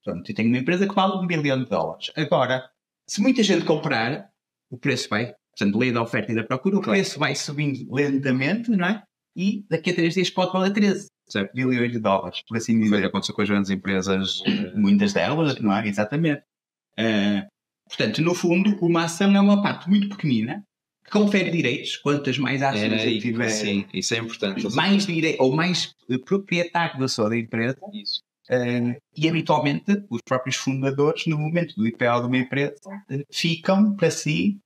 Pronto, eu tenho uma empresa que vale $1 bilhão. Agora, se muita gente comprar, o preço vai, portanto, lei da oferta e da procura, o preço vai subindo lentamente, não é? E daqui a 3 dias pode valer 13 bilhões de dólares, por assim dizer. Aconteceu com as grandes empresas. Muitas delas, não é? Exatamente. Portanto, no fundo, uma ação é uma parte muito pequenina que confere direitos. Quantas mais ações eu tiver, sim, isso é importante. mais direito ou mais proprietário da sua empresa. Isso. E habitualmente os próprios fundadores, no momento do IPO de uma empresa, ficam para si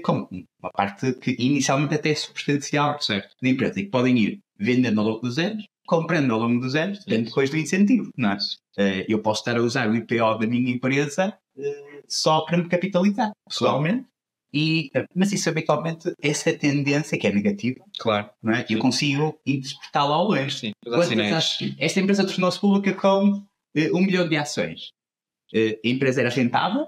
com uma parte que inicialmente até é substancial, certo, da empresa, e que podem ir vendendo ao longo dos anos, comprando ao longo dos anos, depois do incentivo. Não é? Eu posso estar a usar o IPO da minha empresa só para me capitalizar, pessoalmente, mas isso habitualmente, essa tendência que é negativa, claro, não é? Eu consigo interpretá-la ao longe. Sim, esta empresa tornou-se pública com 1 milhão de ações. A empresa era rentável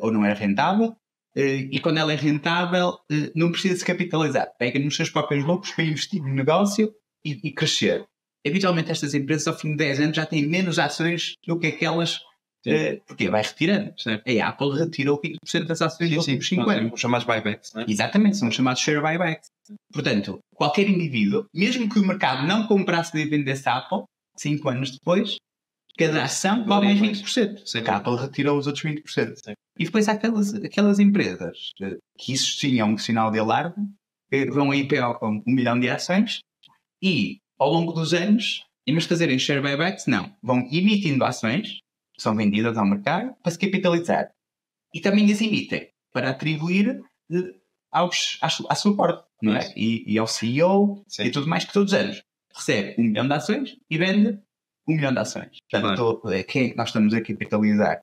ou não era rentável, e quando ela é rentável não precisa se capitalizar, pega nos seus próprios lucros para investir no negócio e crescer. Habitualmente estas empresas ao fim de 10 anos já têm menos ações do que aquelas, porque vai retirando. Certo? A Apple retirou 20% das ações nos últimos 5 anos. São chamados buybacks, não é? Exatamente, são chamados share buybacks. Portanto, qualquer indivíduo, mesmo que o mercado não comprasse de vendesse a Apple, 5 anos depois, cada ação vale mais 20%. A Apple retirou os outros 20%. Sim. E depois há aquelas empresas que isso tinha um sinal de alarme, que vão a IPO com 1 milhão de ações e, ao longo dos anos, em vez de fazerem share buybacks, não. Vão emitindo ações, que são vendidas ao mercado, para se capitalizar. E também as emitem para atribuir à sua porta, não é? E ao CEO. Sim. E tudo mais, que todos os anos recebe 1 milhão de ações e vende 1 milhão de ações. Portanto, quem é que nós estamos a capitalizar?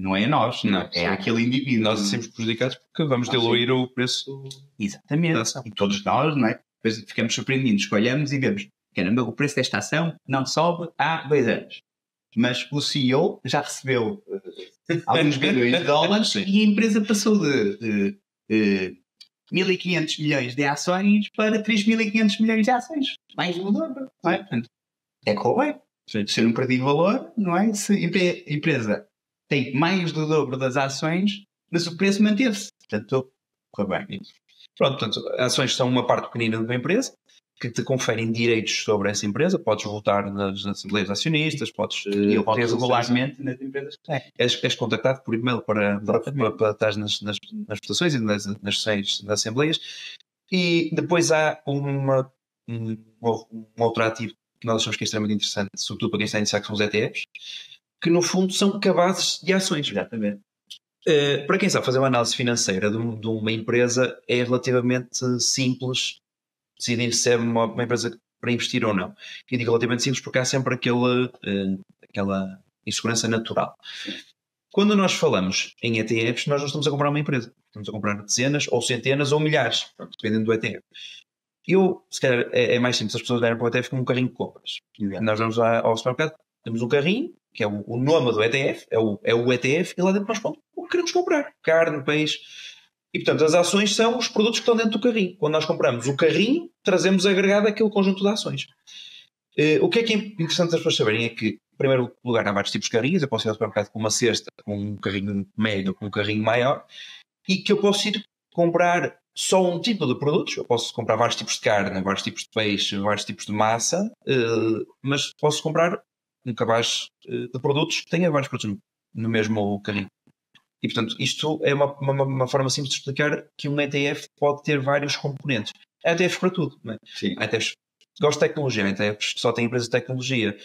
Não é a nós, não. É aquele indivíduo. Nós somos prejudicados porque vamos diluir o preço. Exatamente. E todos nós, não é? Depois ficamos surpreendidos, escolhemos e vemos, caramba, o preço desta ação não sobe há 2 anos. Mas o CEO já recebeu alguns bilhões de dólares e a empresa passou de 1.500 milhões de ações para 3.500 milhões de ações. Mais do dobro, não é? Portanto, é correto. Se eu não perdi valor, não é? Se a empresa tem mais do dobro das ações, mas o preço manteve-se. Portanto, corre bem. Pronto, portanto, ações são uma parte pequenina de uma empresa que te conferem direitos sobre essa empresa. Podes votar nas assembleias acionistas, podes eu voto regularmente nas empresas que têm. És contactado por e-mail para estar nas votações e nas sessões das assembleias. E depois há um outro ativo que nós achamos que é extremamente interessante, sobretudo para quem está a iniciar, que são os ETFs, que no fundo são cabazes de ações. Exatamente. Para quem sabe fazer uma análise financeira de uma empresa, é relativamente simples decidir se é uma empresa para investir ou não. E digo relativamente simples porque há sempre aquela insegurança natural. Quando nós falamos em ETFs, nós não estamos a comprar uma empresa. Estamos a comprar dezenas ou centenas ou milhares, dependendo do ETF. Se calhar, é mais simples as pessoas darem para o ETF como um carrinho de compras. Nós vamos lá ao supermercado, temos um carrinho, que é o nome do ETF, é o ETF, e lá dentro nós pomos o que queremos comprar. Carne, peixe. E, portanto, as ações são os produtos que estão dentro do carrinho. Quando nós compramos o carrinho, trazemos agregado aquele conjunto de ações. O que é interessante as pessoas saberem é que, em primeiro lugar, há vários tipos de carrinhos. Eu posso ir ao supermercado com uma cesta, com um carrinho médio, com um carrinho maior, e que eu posso ir comprar só um tipo de produtos. Eu posso comprar vários tipos de carne, vários tipos de peixe, vários tipos de massa, mas posso comprar um cabaz de produtos que tenha vários produtos no mesmo carrinho. E, portanto, isto é uma forma simples de explicar que um ETF pode ter vários componentes. Há ETFs para tudo, não é? Sim. Há ETFs que gostam de tecnologia, há ETFs que só têm empresas de tecnologia.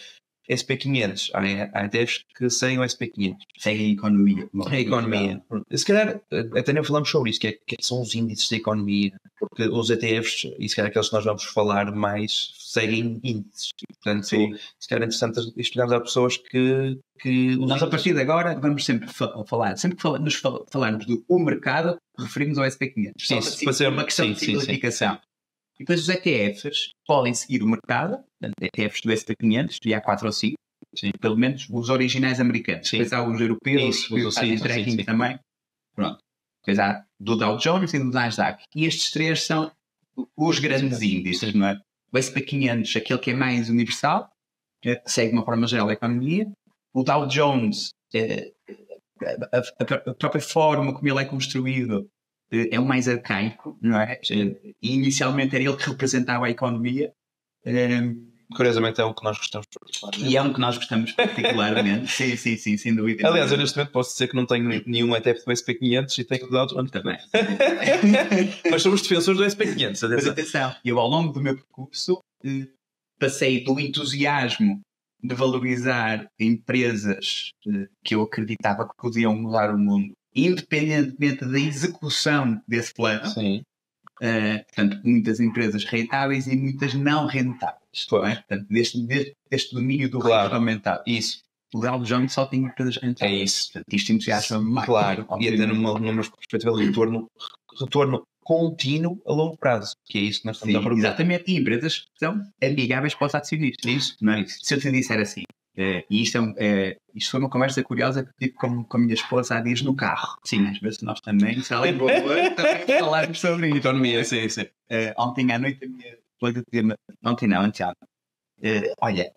SP500, há ETFs que seguem o SP500. Seguem a economia. A economia. Se calhar, até nem falamos sobre isso, que são os índices da economia, porque os ETFs, e se calhar aqueles que nós vamos falar mais, seguem índices. Portanto, Sim. se calhar é interessante explicarmos às pessoas que nós, a partir de agora, vamos sempre falar, sempre que falarmos do mercado, referimos ao SP500. Sim, para ser uma questão de simplificação. E depois os ETFs podem seguir o mercado, portanto, ETFs do SP500, e há 4 ou 5, pelo menos os originais americanos. Sim. Depois há os europeus, que fazem tracking também. Pronto. Depois há do Dow Jones e do Nasdaq. E estes 3 são os grandes índices, não é? O SP500, aquele que é mais universal, segue de uma forma geral a economia. O Dow Jones, a própria forma como ele é construído, é o mais arcaico, não é? E inicialmente era ele que representava a economia. Curiosamente é um que nós gostamos particularmente. E é um que nós gostamos particularmente. sim, sem dúvida. Aliás, eu neste momento posso dizer que não tenho nenhum ETF do SP500 e tenho o Dow Jones também. Mas somos defensores do SP500. Mas atenção, eu ao longo do meu percurso passei do entusiasmo de valorizar empresas que eu acreditava que podiam mudar o mundo, independentemente da execução desse plano. Sim. Portanto, muitas empresas rentáveis e muitas não rentáveis. Não é? Portanto, deste domínio do risco aumentado. Isso. O Dow Jones só tem empresas rentáveis. É isso. Portanto, isto entusiasma mais. Claro. E até numa perspectiva de retorno contínuo a longo prazo. Que é isso que nós estamos a procurar. Exatamente. E empresas que são amigáveis para os acionistas. Isso. Não é? Se eu te disser assim, e isto foi uma conversa curiosa que tive com a minha esposa há dias no carro. Sim, às vezes nós também, se ela é boa, também falarmos sobre isso. Economia, sim. Ontem à noite a minha colega dizia-me, anteontem, olha,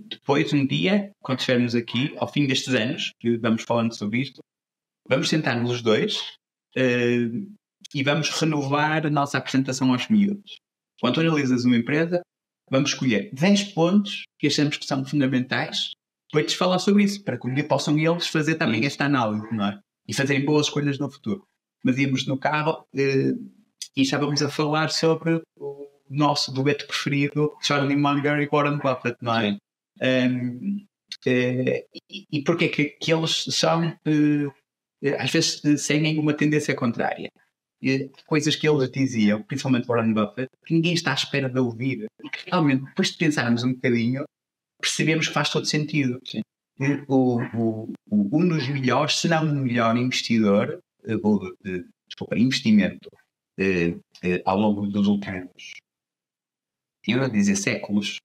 depois um dia, quando estivermos aqui, ao fim destes anos, que vamos falando sobre isto, vamos sentar-nos os dois e vamos renovar a nossa apresentação aos miúdos. Quando analisas uma empresa, vamos escolher 10 pontos que achamos que são fundamentais, depois falar sobre isso, para que um dia possam eles fazer também esta análise, não é? E fazerem boas escolhas no futuro. Mas íamos no carro e estávamos a falar sobre o nosso dueto preferido, Charlie Munger e Warren Buffett, não é? E porquê que eles são, às vezes, seguem uma tendência contrária. Coisas que eles diziam, principalmente Warren Buffett, que ninguém está à espera de ouvir. E que realmente, depois de pensarmos um bocadinho, percebemos que faz todo sentido. Sim. Um dos melhores, se não o melhor investidor, investimento ao longo dos últimos, eu não dizer séculos,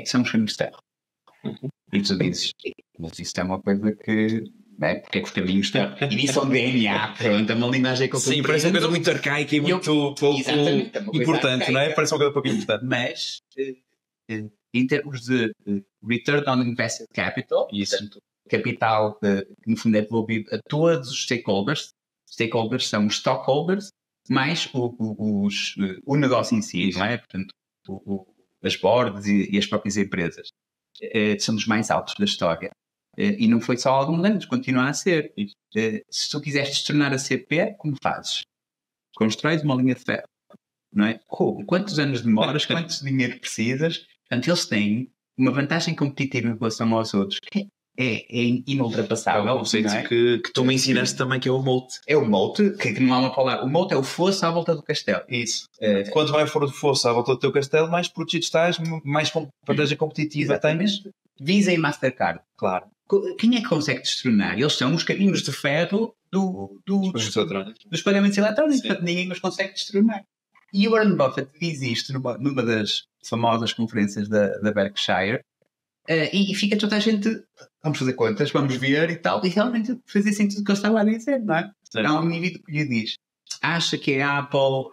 são os caminhos de terra. E tu dizes, mas isso é uma coisa que... porque é que os caminhos estão. E isso é um DNA, pronto, é uma linguagem que eu sim, parece uma coisa muito arcaica e muito pouco importante, não é? Parece uma coisa pouco importante. Mas, em termos de Return on Invested Capital, portanto, capital que no fundo é devolvido a todos os stakeholders. Stakeholders são os stockholders, mais o negócio em si, não é? Portanto, as boards e as próprias empresas são dos mais altos da história. E não foi só há alguns anos, continua a ser. Se tu quiseres te tornar a CP, como fazes? Constróis uma linha de ferro, não é? Quantos anos demoras, quanto dinheiro precisas? Portanto, eles têm uma vantagem competitiva em relação aos outros, que é inultrapassável. É um conceito não é? que tu me ensinaste também, que é o moat. É o moat, que não há uma palavra. O moat é o fosso à volta do castelo. Isso. Quanto mais for de força à volta do teu castelo, mais protegido estás, mais vantagem competitiva tens. Visa e Mastercard. Claro. Quem é que consegue destronar? Eles são os caminhos de ferro dos pagamentos eletrónicos. Portanto, ninguém os consegue destronar. E o Warren Buffett diz isto numa das famosas conferências da Berkshire. E fica toda a gente, vamos fazer contas, vamos ver e tal, e realmente fazia sentido o que eu estava a dizer, não é? Há um indivíduo que lhe diz: acha que a Apple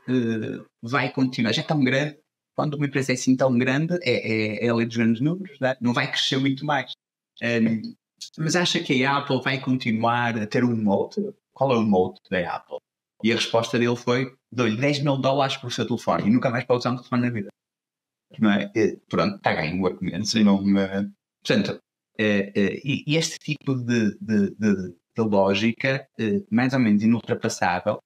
vai continuar, já é tão grande, quando uma empresa é assim tão grande, é a lei dos grandes números, não vai crescer muito mais. Mas acha que a Apple vai continuar a ter um moat? Qual é o moat da Apple? E a resposta dele foi: dou-lhe $10.000 por seu telefone e nunca mais pode usar um telefone na vida. Não é? Pronto, está ganho o argumento. Portanto, e este tipo de lógica, mais ou menos inultrapassável,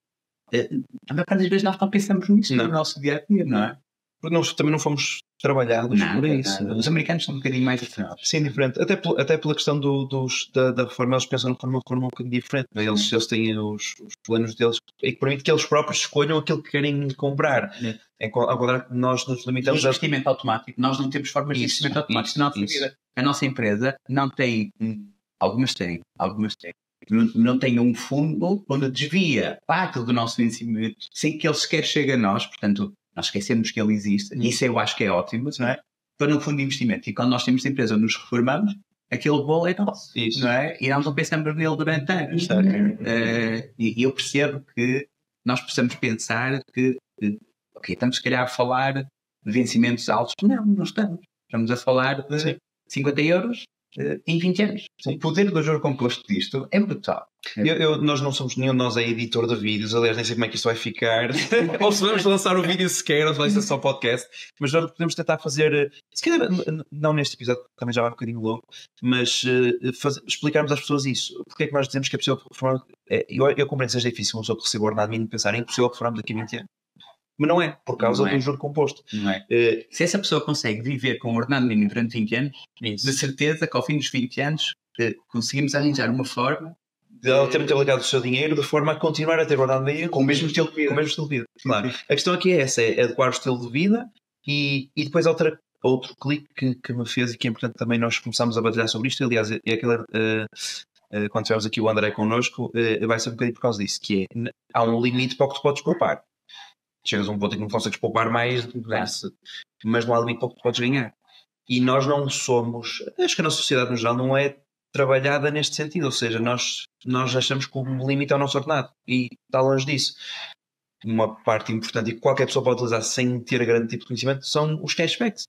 a maior parte das vezes nós não pensamos nisso no nosso dia a dia, não é? Porque nós também não fomos trabalhados por isso. Os americanos são um bocadinho mais diferentes. Sim, diferente. Até pela questão da reforma, eles pensam de uma forma um bocadinho diferente. Eles têm os planos deles e que permite que eles próprios escolham aquilo que querem comprar. Agora nós nos limitamos a investimento automático. Nós não temos formas de investimento automático na nossa vida. A nossa empresa não tem, algumas têm, não tem um fundo onde desvia parte do nosso vencimento sem que ele sequer chegue a nós. Portanto, nós esquecemos que ele existe. Isso eu acho que é ótimo, não é? Para um fundo de investimento. E quando nós temos empresa onde nos reformamos, aquele bolo é nosso. Isso. Não é? E nós não pensamos nele durante anos. E eu percebo que nós possamos pensar que estamos se calhar a falar de vencimentos altos. Não estamos. Estamos a falar de 50 euros em 20 anos. Sim. O poder do juro composto disto é brutal. Nós não somos nenhum de nós é editor de vídeos, aliás nem sei como é que isto vai ficar ou se vamos lançar o vídeo sequer ou se vai ser só podcast, mas nós podemos tentar fazer, se calhar não neste episódio, também já vai um bocadinho longo, mas explicarmos às pessoas isso, porque é que nós dizemos que é possível reformar. Eu compreendo que seja difícil uma pessoa que receba o ordenado mínimo pensar em impossível reformarmos daqui a 20 anos, mas não é, por causa do juro composto. Não é. Se essa pessoa consegue viver com o ordenado mínimo durante 20 anos, de certeza que ao fim dos 20 anos conseguimos arranjar uma forma de ela ter ligado o seu dinheiro de forma a continuar a ter ordenado mínimo com o mesmo estilo de vida. Claro. A questão aqui é essa, é adequar o estilo de vida e depois outro clique que me fez e que é importante também nós começámos a batalhar sobre isto, aliás, é aquele... quando tivemos aqui o André connosco, vai ser um bocadinho por causa disso, que é, há um limite para o que tu podes poupar. Chegas a um ponto em que não consegues poupar mais, mas não há limite para o que tu podes ganhar. E nós não somos, acho que a nossa sociedade no geral não é trabalhada neste sentido, ou seja, nós achamos que o limite é o nosso ordenado e está longe disso. Uma parte importante e que qualquer pessoa pode utilizar sem ter grande tipo de conhecimento são os cashbacks.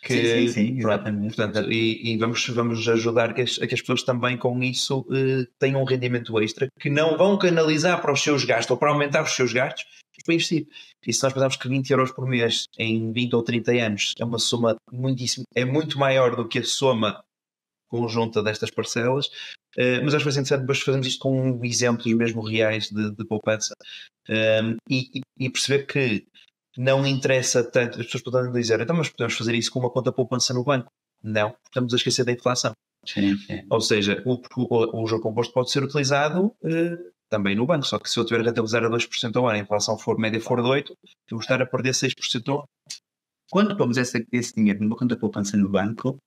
Sim, exatamente. Portanto, e vamos ajudar que as pessoas também com isso tenham um rendimento extra que não vão canalizar para os seus gastos ou para aumentar os seus gastos para investir. E se nós pensarmos que 20 euros por mês em 20 ou 30 anos é uma soma é muito maior do que a soma conjunta destas parcelas, mas acho que é interessante depois fazermos isto com exemplos mesmo reais de poupança e perceber que não interessa tanto, as pessoas podem dizer, então mas podemos fazer isso com uma conta poupança no banco. Não, estamos a esquecer da inflação. Sim. Ou seja, o juro composto pode ser utilizado também no banco, só que se eu tiver a rentabilizar a 2% ao ano, a inflação média for de 8%, eu vou estar a perder 6% ao ano. Quando pomos esse dinheiro numa conta poupança no banco,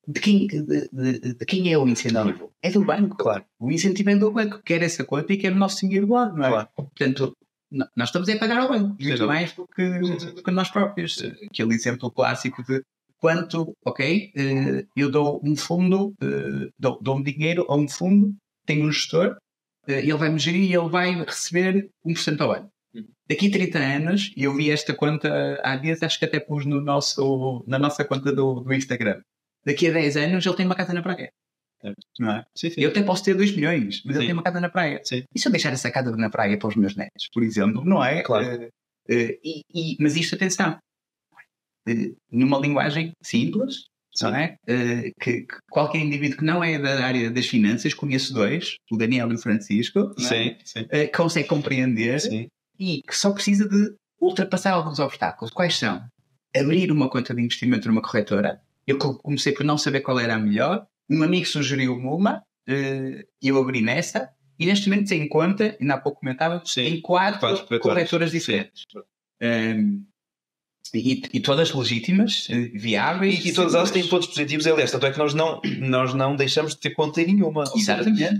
de quem é o incentivo? É do banco. Claro. O incentivo é do banco, quer essa conta e quer o nosso dinheiro lá, não é? Claro. Portanto, nós estamos a pagar ao banco, muito mais do que nós próprios. Aquele exemplo clássico de quanto, eu dou um fundo, dou um dinheiro a um fundo, tenho um gestor, ele vai me gerir e ele vai receber 1% ao ano. Daqui a 30 anos, eu vi esta conta há dias, acho que até pus na nossa conta do Instagram. Daqui a 10 anos ele tem uma casa na praia. Não é? Sim. Eu até posso ter 2 milhões, mas ele tem uma casa na praia. Sim. E se eu deixar essa casa na praia para os meus netos, por exemplo, não é? Claro. Mas isto, atenção, numa linguagem simples, não é? Que qualquer indivíduo que não é da área das finanças, conheço dois, o Daniel e o Francisco, sim. Consegue compreender e que só precisa de ultrapassar alguns obstáculos. Quais são? Abrir uma conta de investimento numa corretora. Eu comecei por não saber qual era a melhor, Um amigo sugeriu-me uma, eu abri nessa, e neste momento tenho conta, ainda há pouco comentava, em 4 corretoras diferentes. E todas legítimas, viáveis. E todas elas têm pontos positivos, aliás, tanto é que nós não deixamos de ter conta em nenhuma. Exatamente.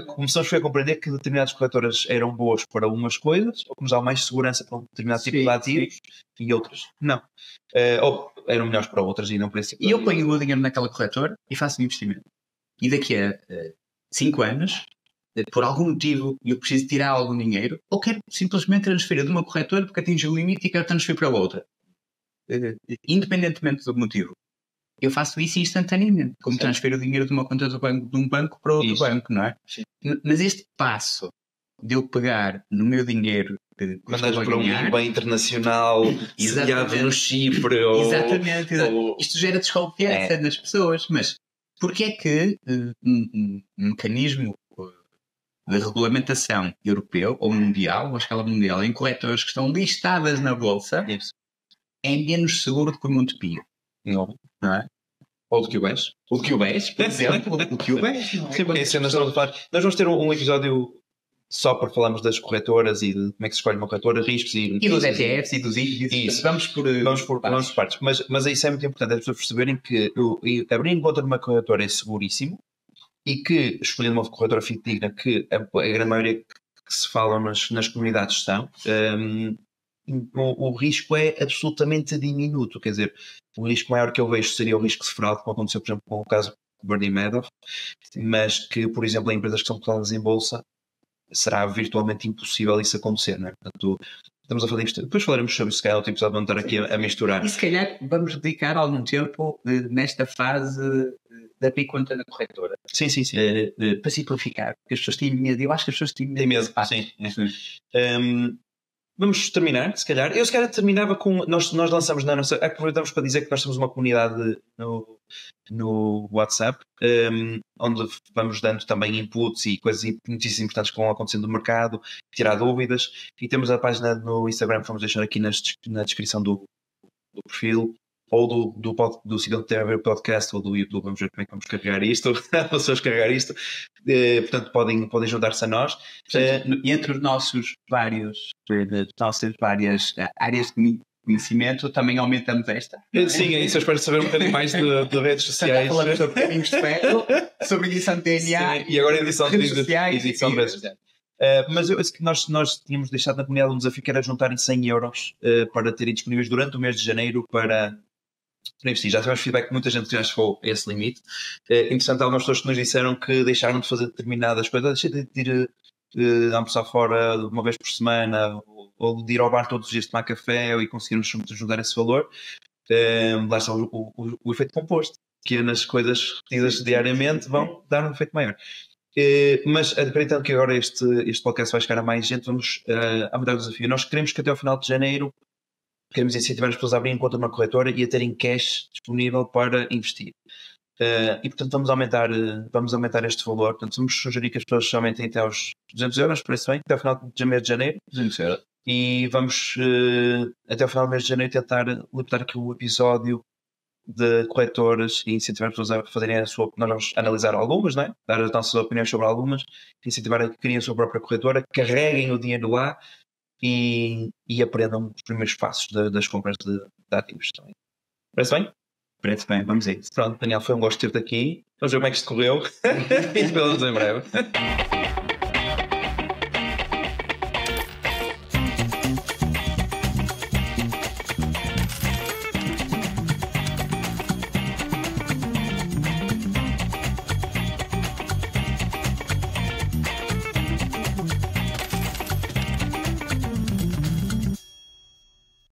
Começamos a compreender que determinadas corretoras eram boas para umas coisas, ou que nos davam mais segurança para um determinado tipo de ativos, e outras não. Ou eram melhores para outras e não para esse tipo. E eu ponho o dinheiro naquela corretora e faço um investimento. E daqui a 5 anos, por algum motivo, eu preciso tirar algum dinheiro, ou quero simplesmente transferir de uma corretora porque atingi o limite e quero transferir para outra. Independentemente do motivo, eu faço isso instantaneamente, como transfiro o dinheiro de uma conta do banco, de um banco para outro banco, não é? Mas este passo de eu pegar no meu dinheiro, mandares para um bem internacional, sediado no Chipre, exatamente. Isto gera desconfiança nas pessoas, mas porque é que um mecanismo de regulamentação europeu ou mundial, ou a escala mundial, em corretoras que estão listadas na bolsa, é menos seguro do que o Montepio? Não é? Ou do que o BES? O do que o BES, por exemplo. O que o BES. Nós vamos ter um episódio só para falarmos das corretoras e de como é que se escolhe uma corretora, riscos e dos ETFs e dos índices. Vamos por partes. Mas isso é muito importante, as pessoas perceberem que abrir conta numa corretora é seguríssimo e que, escolhendo uma corretora fidedigna, que a grande maioria que se falam nas comunidades estão, o risco é absolutamente diminuto. Quer dizer, o risco maior que eu vejo seria o risco de fraude, como aconteceu, por exemplo, com o caso do Bernie Madoff, mas que, por exemplo, em empresas que são cotadas em bolsa, será virtualmente impossível isso acontecer, não é? Portanto, estamos a falar disto. Depois falaremos sobre isso, se calhar outro episódio vamos estar aqui a misturar. E se calhar vamos dedicar algum tempo nesta fase de abrir conta na corretora. Sim. Para simplificar, porque as pessoas têm medo. Eu acho que as pessoas têm medo. Sim. Vamos terminar, se calhar. Eu se calhar terminava com... Nós lançamos na nossa... Aproveitamos para dizer que nós temos uma comunidade no WhatsApp, onde vamos dando também inputs e coisas muitíssimo importantes que vão acontecendo no mercado, tirar dúvidas. E temos a página no Instagram que vamos deixar aqui na descrição do perfil, ou do sítio onde tem a ver o podcast, ou do YouTube. Vamos ver como é que vamos carregar isto, pessoas carregar isto. Portanto, podem juntar-se a nós. E entre os nossos várias áreas de conhecimento, também aumentamos esta. Sim, é isso. Eu espero saber um bocadinho mais de redes sociais. Falamos sobre caminhos de ferro, sobre edição de DNA. E agora edição de redes sociais. Mas nós tínhamos deixado na comunidade um desafio que era juntarem 100 euros para terem disponíveis durante o mês de janeiro para investir. Já tivemos feedback que muita gente já chegou a esse limite. Interessante, algumas pessoas que nos disseram que deixaram de fazer determinadas coisas, deixei de ir almoçar fora uma vez por semana, ou de ir ao bar todos os dias tomar café, e conseguirmos juntar esse valor. Lá está o efeito composto, que nas coisas repetidas diariamente vão dar um efeito maior. Mas acreditando que agora este podcast vai chegar a mais gente, vamos mudar o desafio. Nós queremos que até ao final de janeiro queremos incentivar as pessoas a abrirem conta numa corretora e a terem cash disponível para investir. E portanto vamos aumentar este valor. Portanto, vamos sugerir que as pessoas aumentem até aos 200 euros, parece bem, até ao final de mês de janeiro. 200 euros. E vamos até ao final do mês de janeiro tentar libertar aqui um episódio de corretoras e incentivar as pessoas a fazerem a sua... Nós vamos analisar algumas, não é? Dar as nossas opiniões sobre algumas, incentivar a que criem a sua própria corretora, carreguem o dinheiro lá e aprendam os primeiros passos das compras de ativos também. Parece bem? Parece bem, vamos a isso. Pronto, Daniel, foi um gosto de ter-te aqui. Vamos ver como é que isto correu. E falamos em breve.